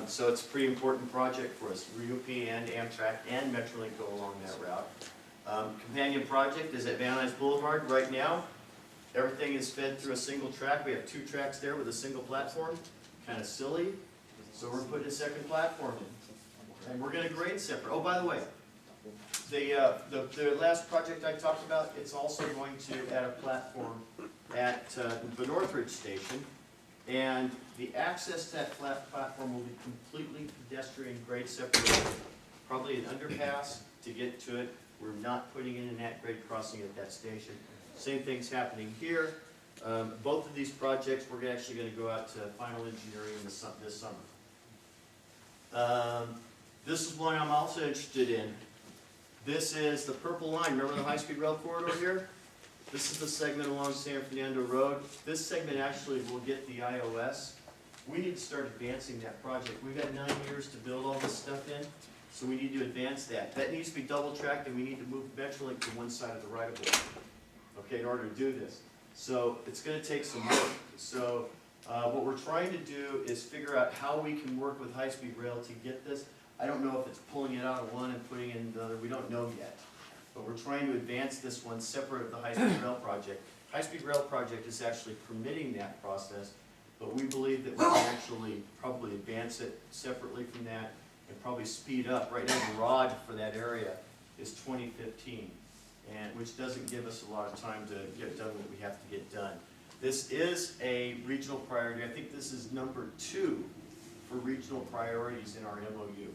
So it's a pretty important project for us. UP and Amtrak and Metrolink go along that route. Companion project is at Van Nuys Boulevard right now. Everything is fed through a single track. We have 2 tracks there with a single platform. Kind of silly. So we're putting a second platform in. And we're going to grade separate. Oh, by the way, the last project I talked about, it's also going to add a platform at the Northridge station. And the access to that platform will be completely pedestrian grade separated. Probably an underpass to get to it. We're not putting in an at-grade crossing at that station. Same thing's happening here. Both of these projects, we're actually going to go out to final engineering this summer. This is one I'm also interested in. This is the purple line. Remember the high-speed rail corridor here? This is the segment along San Fernando Road. This segment actually will get the iOS. We need to start advancing that project. We've got 9 years to build all this stuff in, so we need to advance that. That needs to be double-tracked, and we need to move Metrolink to one side of the right-of-way, okay, in order to do this. So it's going to take some work. So what we're trying to do is figure out how we can work with high-speed rail to get this. I don't know if it's pulling it out of one and putting it in the other. We don't know yet. But we're trying to advance this one separate of the high-speed rail project. High-speed rail project is actually permitting that process, but we believe that we can actually probably advance it separately from that and probably speed up. Right now, the ROD for that area is 2015, and which doesn't give us a lot of time to get done what we have to get done. This is a regional priority. I think this is number 2 for regional priorities in our MOU.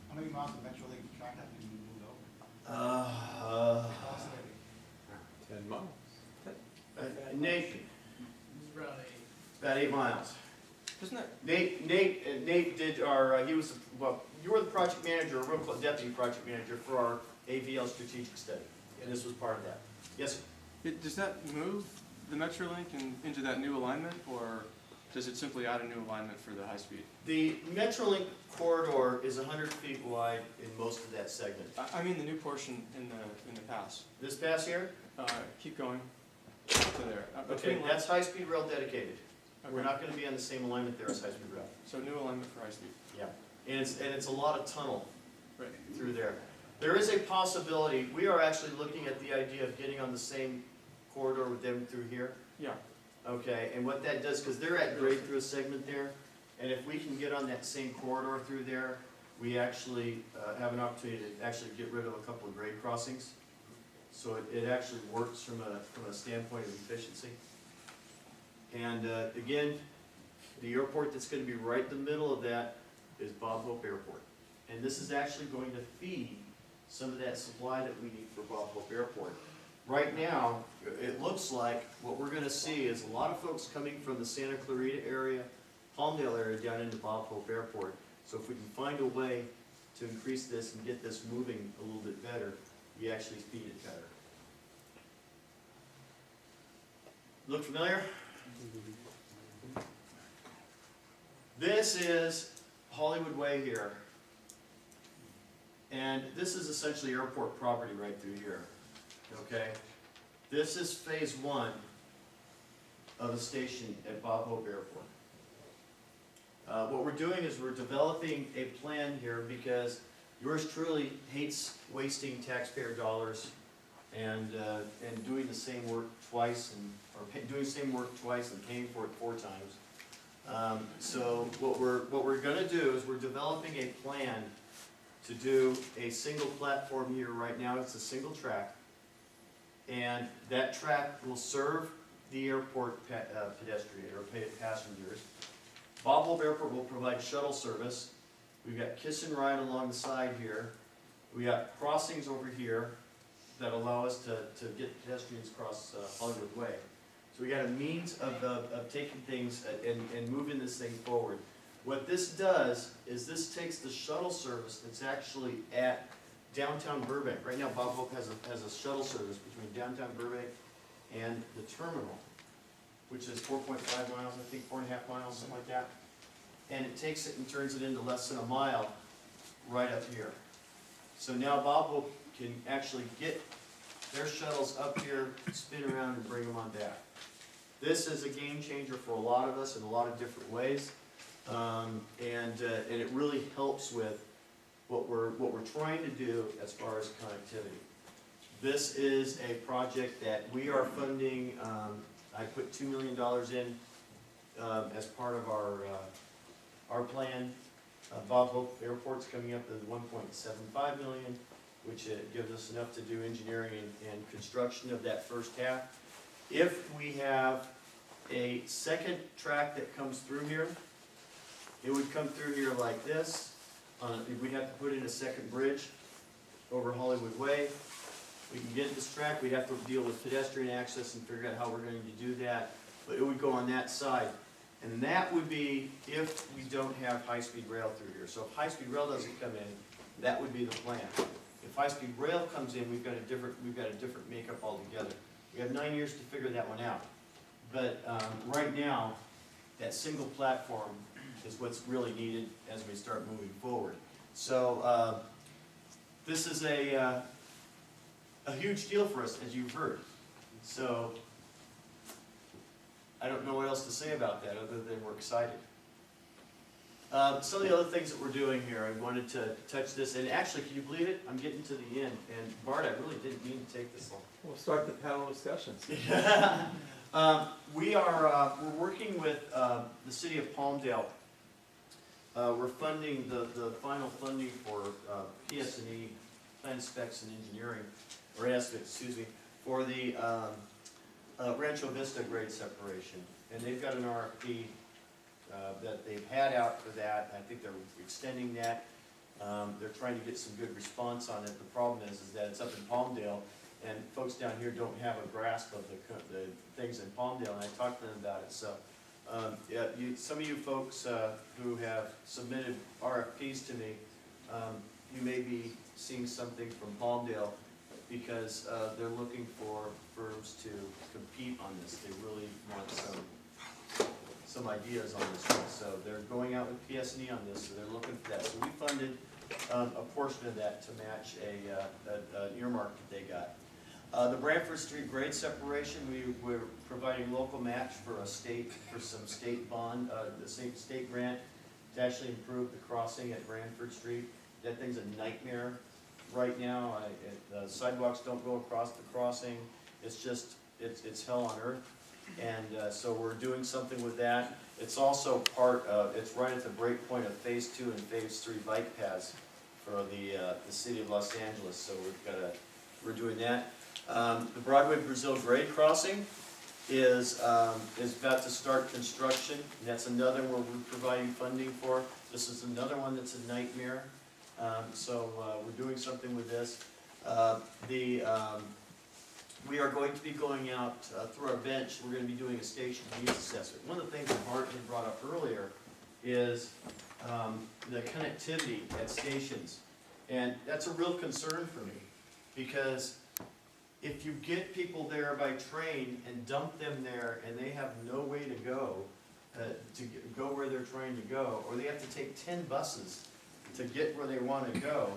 How many miles of Metrolink track have to be moved over?
10 miles.
Nate, about 8 miles.
Isn't that?
Nate did our, he was, well, you were the project manager, or deputy project manager for our AVL strategic study, and this was part of that. Yes, sir?
Does that move the Metrolink into that new alignment, or does it simply add a new alignment for the high speed?
The Metrolink corridor is 100 feet wide in most of that segment.
I mean the new portion in the pass.
This pass here?
Keep going to there.
Okay, that's high-speed rail dedicated.
Okay.
We're not going to be on the same alignment there as high-speed rail.
So new alignment for high speed.
Yeah, and it's a lot of tunnel
Right.
through there. There is a possibility, we are actually looking at the idea of getting on the same corridor with them through here.
Yeah.
Okay, and what that does, because they're at grade through a segment there, and if we can get on that same corridor through there, we actually have an opportunity to actually get rid of a couple of grade crossings. So it actually works from a standpoint of efficiency. And again, the airport that's going to be right in the middle of that is Bob Hope Airport. And this is actually going to feed some of that supply that we need for Bob Hope Airport. Right now, it looks like what we're going to see is a lot of folks coming from the Santa Clarita area, Palmdale area down into Bob Hope Airport. So if we can find a way to increase this and get this moving a little bit better, we actually feed it better. Look familiar? This is Hollywood Way here. And this is essentially airport property right through here, okay? This is phase 1 of a station at Bob Hope Airport. What we're doing is we're developing a plan here because yours truly hates wasting taxpayer dollars and doing the same work twice doing the same work twice and paying for it 4 times. So what we're gonna do is we're developing a plan to do a single platform here. Right now it's a single track, and that track will serve the airport pedestrian or passengers. Bob Hope Airport will provide shuttle service. We've got kiss and ride along the side here. We got crossings over here that allow us to get pedestrians across Hollywood Way. So we got a means of taking things and moving this thing forward. What this does is this takes the shuttle service that's actually at downtown Burbank. Right now Bob Hope has a shuttle service between downtown Burbank and the terminal, which is 4.5 miles, I think 4.5 miles, something like that. And it takes it and turns it into less than a mile right up here. So now Bob Hope can actually get their shuttles up here, spin around and bring them on back. This is a game changer for a lot of us in a lot of different ways. And it really helps with what we're trying to do as far as connectivity. This is a project that we are funding. I put $2 million in as part of our plan. Bob Hope Airport's coming up to $1.75 million, which gives us enough to do engineering and construction of that first half. If we have a second track that comes through here, it would come through here like this. We'd have to put in a second bridge over Hollywood Way. We can get this track. We'd have to deal with pedestrian access and figure out how we're going to do that. But it would go on that side. And that would be if we don't have high-speed rail through here. So if high-speed rail doesn't come in, that would be the plan. If high-speed rail comes in, we've got a different makeup altogether. We have 9 years to figure that one out. But right now, that single platform is what's really needed as we start moving forward. So this is a huge deal for us, as you've heard. So I don't know what else to say about that other than we're excited. Some of the other things that we're doing here, I wanted to touch this, and actually, can you believe it? I'm getting to the end, and Bart, I really didn't mean to take this long.
We'll start the panel discussions.
We're working with the city of Palmdale. We're funding the final funding for PS&E, plan specs and engineering, or estimates, excuse me, for the Rancho Vista grade separation. And they've got an RFP that they've had out for that. I think they're extending that. They're trying to get some good response on it. The problem is that it's up in Palmdale, and folks down here don't have a grasp of the things in Palmdale, and I talked to them about it. So yeah, some of you folks who have submitted RFPs to me, you may be seeing something from Palmdale because they're looking for firms to compete on this. They really want some ideas on this one. So they're going out with PS&E on this, so they're looking for that. So we funded a portion of that to match an earmark that they got. The Branford Street grade separation, we're providing local match for some state bond, the same state grant to actually improve the crossing at Branford Street. That thing's a nightmare right now. The sidewalks don't go across the crossing. It's just, it's hell on earth. And so we're doing something with that. It's also part of, it's right at the break point of Phase 2 and Phase 3 bike paths for the city of Los Angeles. So we're doing that. The Broadway Brazil grade crossing is about to start construction. And that's another one we're providing funding for. This is another one that's a nightmare. So we're doing something with this. We are going to be going out through our bench. We're going to be doing a station needs assessment. One of the things that Bart had brought up earlier is the connectivity at stations. And that's a real concern for me, because if you get people there by train and dump them there and they have no way to go, go where they're trying to go, or they have to take 10 buses to get where they want to go,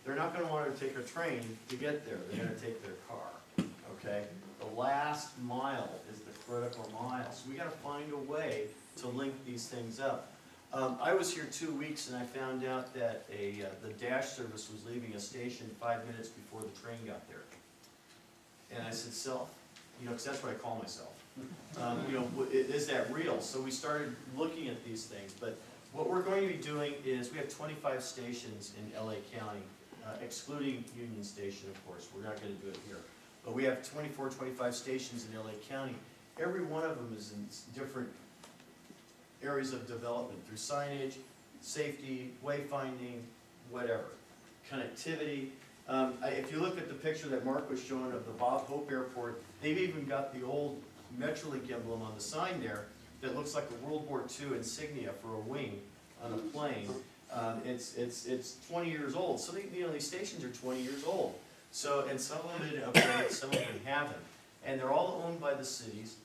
they're not going to want to take a train to get there. They're going to take their car, okay? The last mile is the critical mile. So we got to find a way to link these things up. I was here 2 weeks and I found out that the dash service was leaving a station 5 minutes before the train got there. And I said, self, you know, because that's what I call myself. You know, is that real? So we started looking at these things. But what we're going to be doing is we have 25 stations in LA County, excluding Union Station, of course. We're not going to do it here. But we have 25 stations in LA County. Every one of them is in different areas of development through signage, safety, wayfinding, whatever, connectivity. If you look at the picture that Mark was showing of the Bob Hope Airport, they've even got the old Metrolink emblem on the sign there that looks like a World War II insignia for a wing on a plane. It's 20 years old, so you know, these stations are 20 years old. So, and some of them have been upgraded, some of them haven't. And they're all owned by the cities,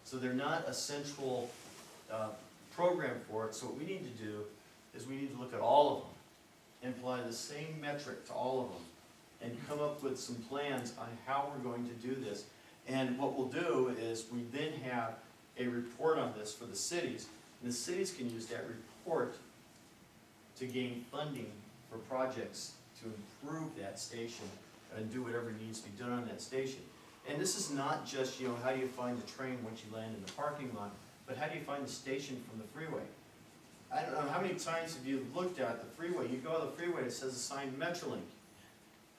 so they're not a central program for it. So what we need to do is we need to look at all of them and apply the same metric to all of them and come up with some plans on how we're going to do this. And what we'll do is we then have a report on this for the cities, and the cities can use that report to gain funding for projects to improve that station and do whatever needs to be done on that station. And this is not just, you know, how do you find the train once you land in the parking lot, but how do you find the station from the freeway? I don't know, how many times have you looked at the freeway? You go to the freeway, it says a sign Metrolink.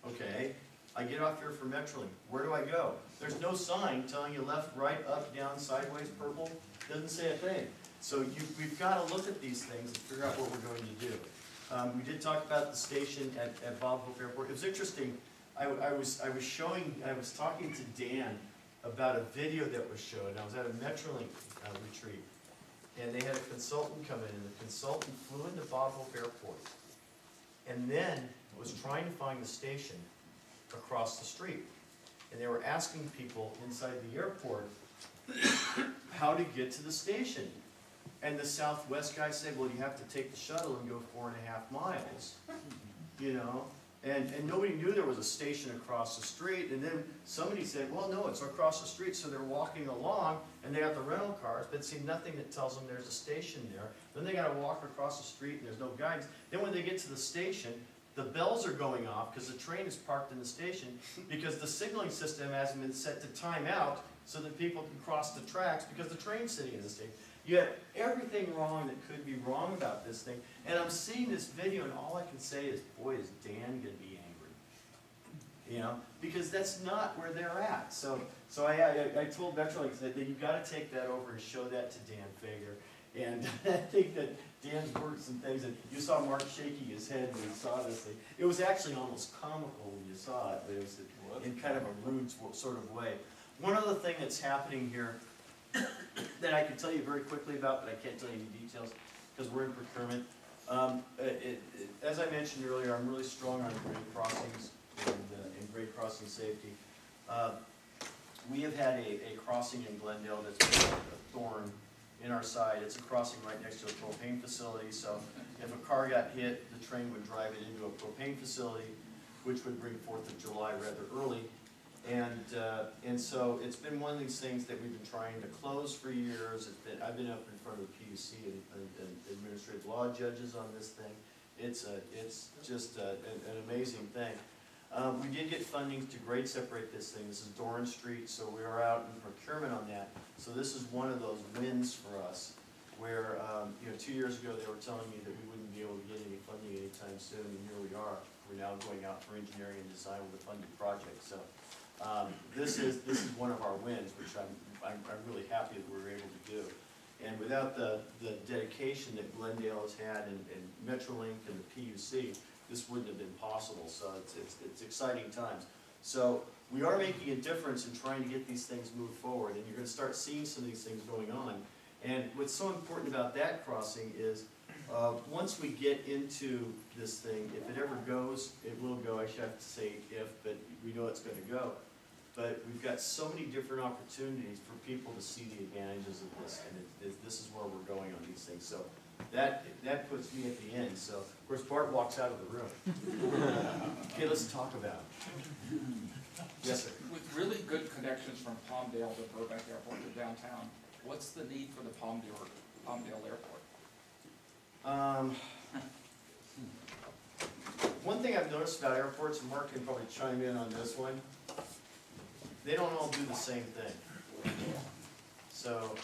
Okay, I get off here for Metrolink. Where do I go? There's no sign telling you left, right, up, down, sideways, purple. Doesn't say a thing. So we've got to look at these things and figure out what we're going to do. We did talk about the station at Bob Hope Airport. It was interesting. I was talking to Dan about a video that was shown. I was at a Metrolink retreat, and they had a consultant come in, and the consultant flew into Bob Hope Airport, and then was trying to find the station across the street. And they were asking people inside the airport how to get to the station. And the Southwest guy said, well, you have to take the shuttle and go 4.5 miles, you know? And nobody knew there was a station across the street. And then somebody said, well, no, it's across the street. So they're walking along, and they have the rental cars, but see nothing that tells them there's a station there. Then they got to walk across the street, and there's no guidance. Then when they get to the station, the bells are going off because the train is parked in the station because the signaling system hasn't been set to time out so that people can cross the tracks because the train's sitting in the station. You have everything wrong that could be wrong about this thing. And I'm seeing this video, and all I can say is, boy, is Dan going to be angry. You know, because that's not where they're at. So I told Metrolink that you've got to take that over and show that to Dan Fager. And I think that Dan's worked some things, and you saw Mark shaking his head when he saw this thing. It was actually almost comical when you saw it, but it was in kind of a rude sort of way. One other thing that's happening here that I can tell you very quickly about, but I can't tell you any details because we're in procurement. As I mentioned earlier, I'm really strong on grade crossings and grade crossing safety. We have had a crossing in Glendale that's been a thorn in our side. It's a crossing right next to a propane facility, so if a car got hit, the train would drive it into a propane facility, which would bring 4th of July rather early. And so it's been one of these things that we've been trying to close for years. I've been up in front of the PUC and administrative law judges on this thing. It's just an amazing thing. We did get funding to grade separate this thing. This is Doran Street, so we are out in procurement on that. So this is one of those wins for us, where 2 years ago they were telling me that we wouldn't be able to get any funding anytime soon, and here we are. We're now going out for engineering and design with a funded project. So this is one of our wins, which I'm really happy that we were able to do. And without the dedication that Glendale has had and Metrolink and the PUC, this wouldn't have been possible. So it's exciting times. So we are making a difference in trying to get these things moved forward, and you're going to start seeing some of these things going on. And what's so important about that crossing is once we get into this thing, if it ever goes, it will go. I should have to say if, but we know it's going to go. But we've got so many different opportunities for people to see the advantages of this, and this is where we're going on these things. So that puts me at the end. So, of course, Bart walks out of the room. Okay, let's talk about it. Yes, sir.
With really good connections from Palmdale to Burbank Airport to downtown, what's the need for the Palmdale Airport?
One thing I've noticed about airports, and Mark can probably chime in on this one, they don't all do the same thing. So,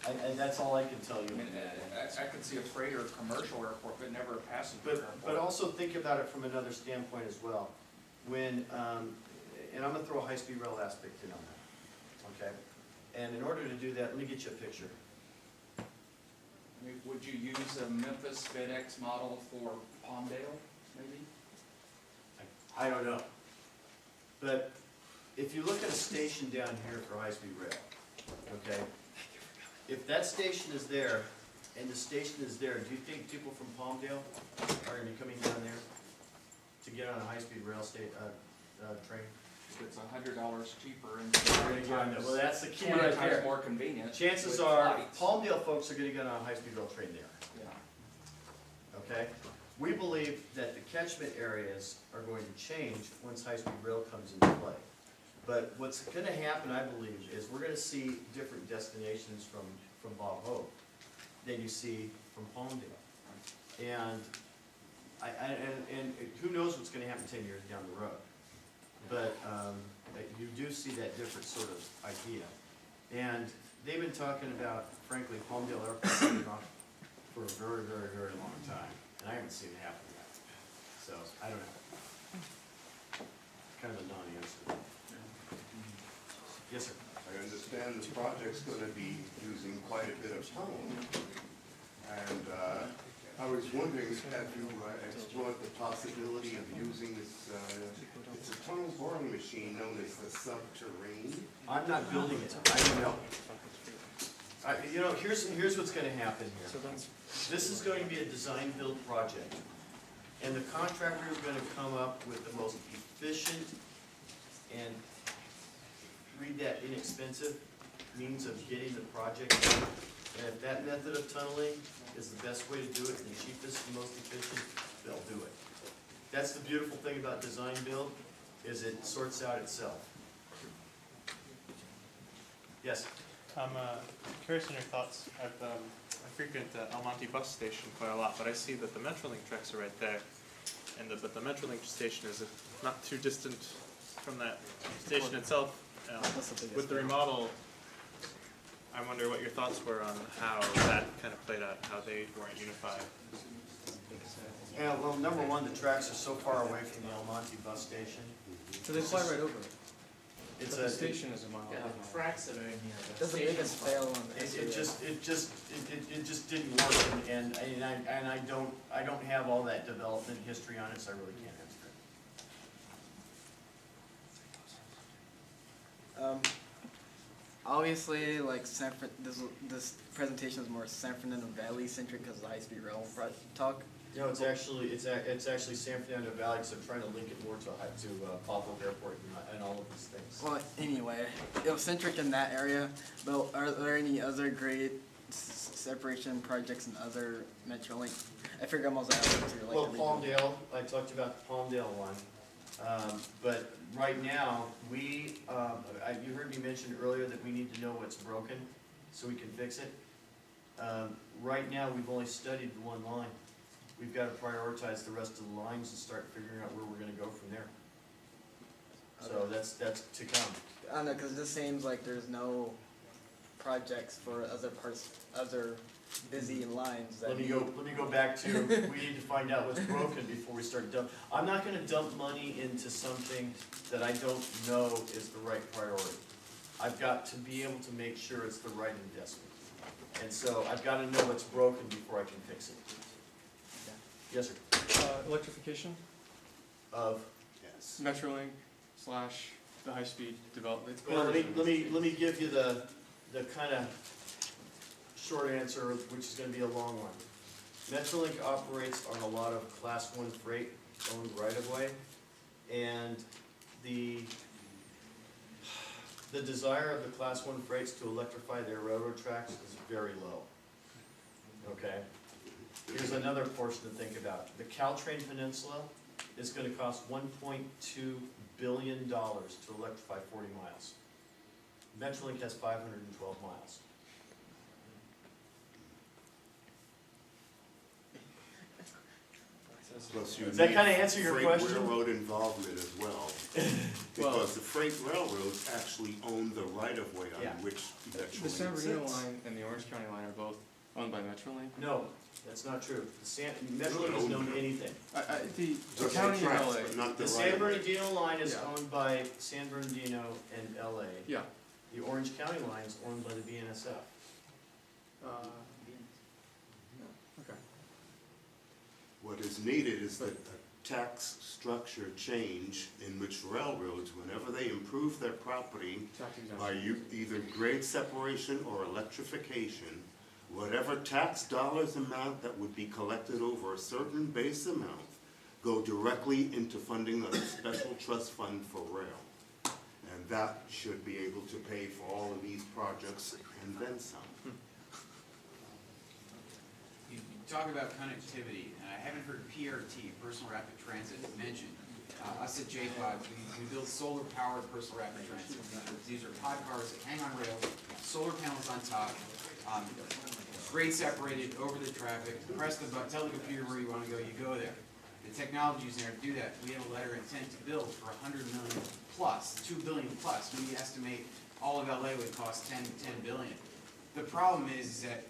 and that's all I can tell you.
I mean, I could see a freighter commercial airport, but never a passenger airport.
But also think about it from another standpoint as well. When, and I'm gonna throw a high-speed rail aspect in on that, okay? And in order to do that, let me get you a picture.
I mean, would you use a Memphis FedEx model for Palmdale, maybe?
I don't know. But if you look at a station down here for high-speed rail, okay? If that station is there, and the station is there, do you think people from Palmdale are gonna be coming down there to get on a high-speed rail train?
It's $100 cheaper and
Well, that's the key
20
right
times
there.
more convenient.
Chances
with
are,
flights.
Palmdale folks are gonna get on a high-speed rail train there,
Yeah.
okay? We believe that the catchment areas are going to change once high-speed rail comes into play. But what's gonna happen, I believe, is we're gonna see different destinations from Bob Hope than you see from Palmdale. And and who knows what's gonna happen 10 years down the road. But you do see that different sort of idea. And they've been talking about, frankly, Palmdale Airport being off for a very, very, very long time. And I haven't seen it happen yet. So, I don't know. Kind of a non-answer. Yes, sir.
I understand the project's gonna be using quite a bit of tunnel. And I was wondering, have you explored the possibility of using this, it's a tunnel boring machine known as the subterranean?
I'm not building it, I don't know. You know, here's what's gonna happen here. This is going to be a design-build project. And the contractor is gonna come up with the most efficient and, read that, inexpensive means of getting the project done. And if that method of tunneling is the best way to do it, the cheapest and most efficient, they'll do it. That's the beautiful thing about design-build, is it sorts out itself. Yes?
I'm curious on your thoughts. I frequent El Monte bus station quite a lot, but I see that the Metrolink tracks are right there. And but the Metrolink station is not too distant from that station itself. With the remodel, I wonder what your thoughts were on how that kind of played out, how they weren't unified.
Yeah, well, number one, the tracks are so far away from the El Monte bus station.
So they fly right over it.
It's
But the station is a mile.
Yeah, the tracks that are in here.
That's the biggest fail on the
It just didn't work, and I don't have all that development history on it, so I really can't answer it.
Obviously, like this presentation is more San Fernando Valley centric because of the high-speed rail talk.
You know, it's actually San Fernando Valley, because I'm trying to link it more to Poplar Airport and all of these things.
Well, anyway, it was centric in that area, but are there any other great separation projects in other Metrolink? I figure I'm also asking to like.
Well, Palmdale, I talked about the Palmdale one, but right now, you heard me mention earlier that we need to know what's broken so we can fix it. Right now, we've only studied the one line. We've got to prioritize the rest of the lines and start figuring out where we're going to go from there. So that's to come.
I don't know, because this seems like there's no projects for other busy lines. That
Let me go back to, we need to find out what's broken before we start dumping. I'm not going to dump money into something that I don't know is the right priority. I've got to be able to make sure it's the right investment. And so I've got to know what's broken before I can fix it. Yes, sir.
Electrification
Of?
Yes.
Metrolink / the high-speed development.
Well, let me give you the kind of short answer, which is going to be a long one. Metrolink operates on a lot of Class 1 freight owned right-of-way, and the desire of the Class 1 freights to electrify their railroad tracks is very low. Okay? Here's another portion to think about. The Caltrain Peninsula is gonna cost $1.2 billion to electrify 40 miles. Metrolink has 512 miles.
Plus you
Does that
need
kinda answer your question?
Freight railroad involvement as well. Because the freight railroads actually own the right-of-way
Yeah.
on which Metrolink
The San Bernardino
sits.
line and the Orange County line are both owned by Metrolink.
No, that's not true. Metrolink doesn't own anything.
The
Just
county in
tracks,
LA.
but not the
The
right-of-way.
San Bernardino line is
Yeah.
owned by San Bernardino and LA.
Yeah.
The Orange County line is owned by the BNSF.
Okay.
What is needed is that a tax structure change in which railroads, whenever they improve their property
Tax
by
exemption.
either grade separation or electrification, whatever tax dollars amount that would be collected over a certain base amount go directly into funding a special trust fund for rail. And that should be able to pay for all of these projects and then some.
You talk about connectivity, and I haven't heard PRT, Personal Rapid Transit, mentioned. Us at JPOD, we build solar-powered personal rapid transit. These are pod cars that hang on rails, solar panels on top, grade separated over the traffic, press the button, tell the computer where you want to go, you go there. The technology's there to do that. We have a letter of intent to build for $100 million plus, $2 billion plus. We estimate all of LA would cost $10 billion. The problem is that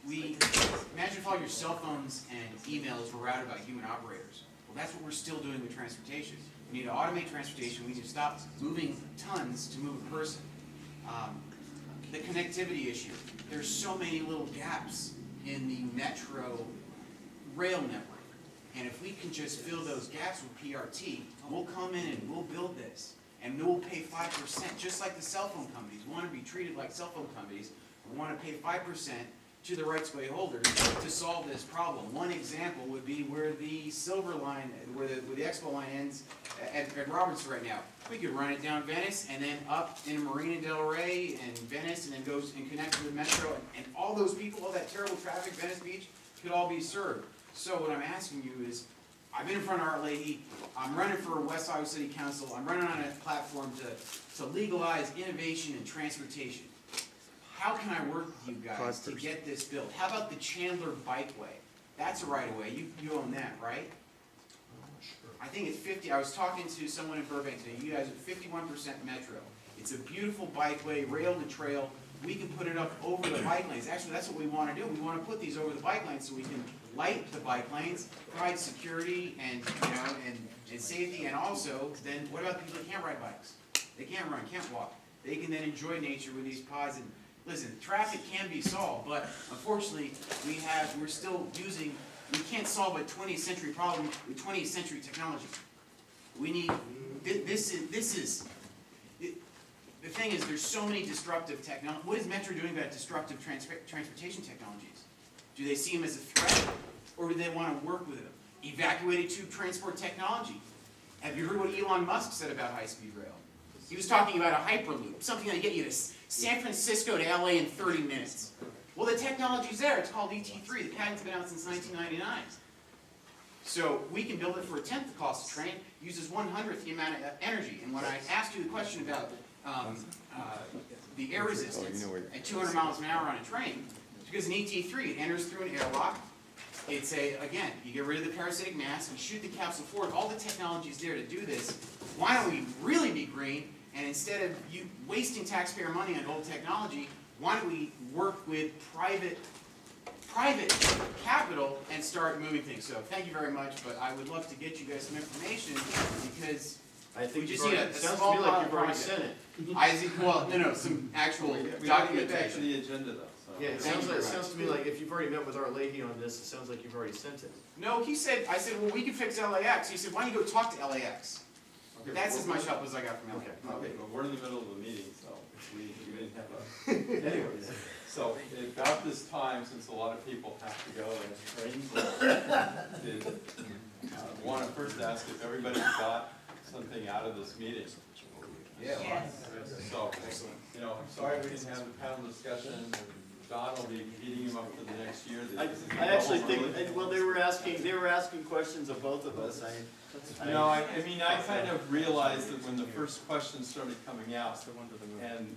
imagine if all your cell phones and emails were routed by human operators. Well, that's what we're still doing with transportation. We need to automate transportation. We need to stop moving tons to move a person. The connectivity issue. There's so many little gaps in the metro rail network. And if we can just fill those gaps with PRT, we'll come in and we'll build this. And we'll pay 5%, just like the cell phone companies. We want to be treated like cell phone companies. We want to pay 5% to the rights-of-way holders to solve this problem. One example would be where the Silver Line, where the Expo line ends at Roberts right now. We could run it down Venice and then up in Marina Del Rey and Venice and then goes and connect to the metro. And all those people, all that terrible traffic, Venice Beach, could all be served. So what I'm asking you is, I've been in front of Art Leahy, I'm running for West Iowa City Council, I'm running on a platform to legalize innovation in transportation. How can I work with you guys to get this built? How about the Chandler Bikeway? That's a right-of-way, you own that, right? I think it's 50, I was talking to someone in Burbank today, you guys are 51% metro. It's a beautiful bikeway, rail to trail, we can put it up over the bike lanes. Actually, that's what we want to do, we want to put these over the bike lanes so we can light the bike lanes, provide security and, and safety, and also, then what about people that can't ride bikes? They can't run, can't walk. They can then enjoy nature with these pods. And listen, traffic can be solved, but unfortunately, we're still using, we can't solve a 20th century problem with 20th century technology. We need, the thing is, there's so many disruptive technologies. What is Metro doing about disruptive transportation technologies? Do they see them as a threat, or do they want to work with them? Evacuated tube transport technology. Have you heard what Elon Musk said about high-speed rail? He was talking about a hyperloop, something that'll get you to San Francisco to LA in 30 minutes. Well, the technology's there. It's called ET3. The patent's been out since 1999. So we can build it for 1/10 the cost of train, uses 1/100th the amount of energy. And when I asked you the question about the air resistance at 200 miles an hour on a train, it's because an ET3, it enters through an airlock. It's again, you get rid of the parasitic mass, you shoot the capsule forward, all the technology is there to do this. Why don't we really be green, and instead of you wasting taxpayer money on old technology, why don't we work with private capital and start moving things? So thank you very much, but I would love to get you guys some information, because
I think
we just need a
sounds to
small
me like
pilot
you've already
project.
sent it.
I think, well, no, some actual
We gotta get
documentation.
back to the agenda though, so.
Yeah, it sounds to me like if you've already met with Art Leahy on this, it sounds like you've already sent it.
No, I said, well, we can fix LAX. He said, why don't you go talk to LAX?
Okay,
That's
well,
as much help as I got from LAX.
Okay, well, we're in the middle of a meeting, so we didn't have a, anyways. So about this time, since a lot of people have to go and trains, want to first ask if everybody got something out of this meeting.
Yes.
So, you know, I'm sorry we didn't have the panel discussion. Don will be beating him up for the next year.
I actually think, well, they were asking questions of both of us,
You know, I mean, I kind of realized that when the first questions started coming out, and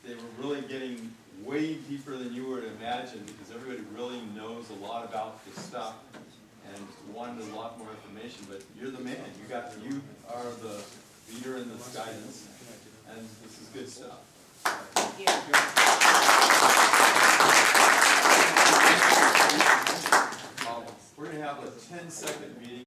they were really getting way deeper than you would imagine, because everybody really knows a lot about this stuff, and wanted a lot more information, but you're the man, you are the leader in this guidance, and this is good stuff. We're gonna have a 10-second meeting.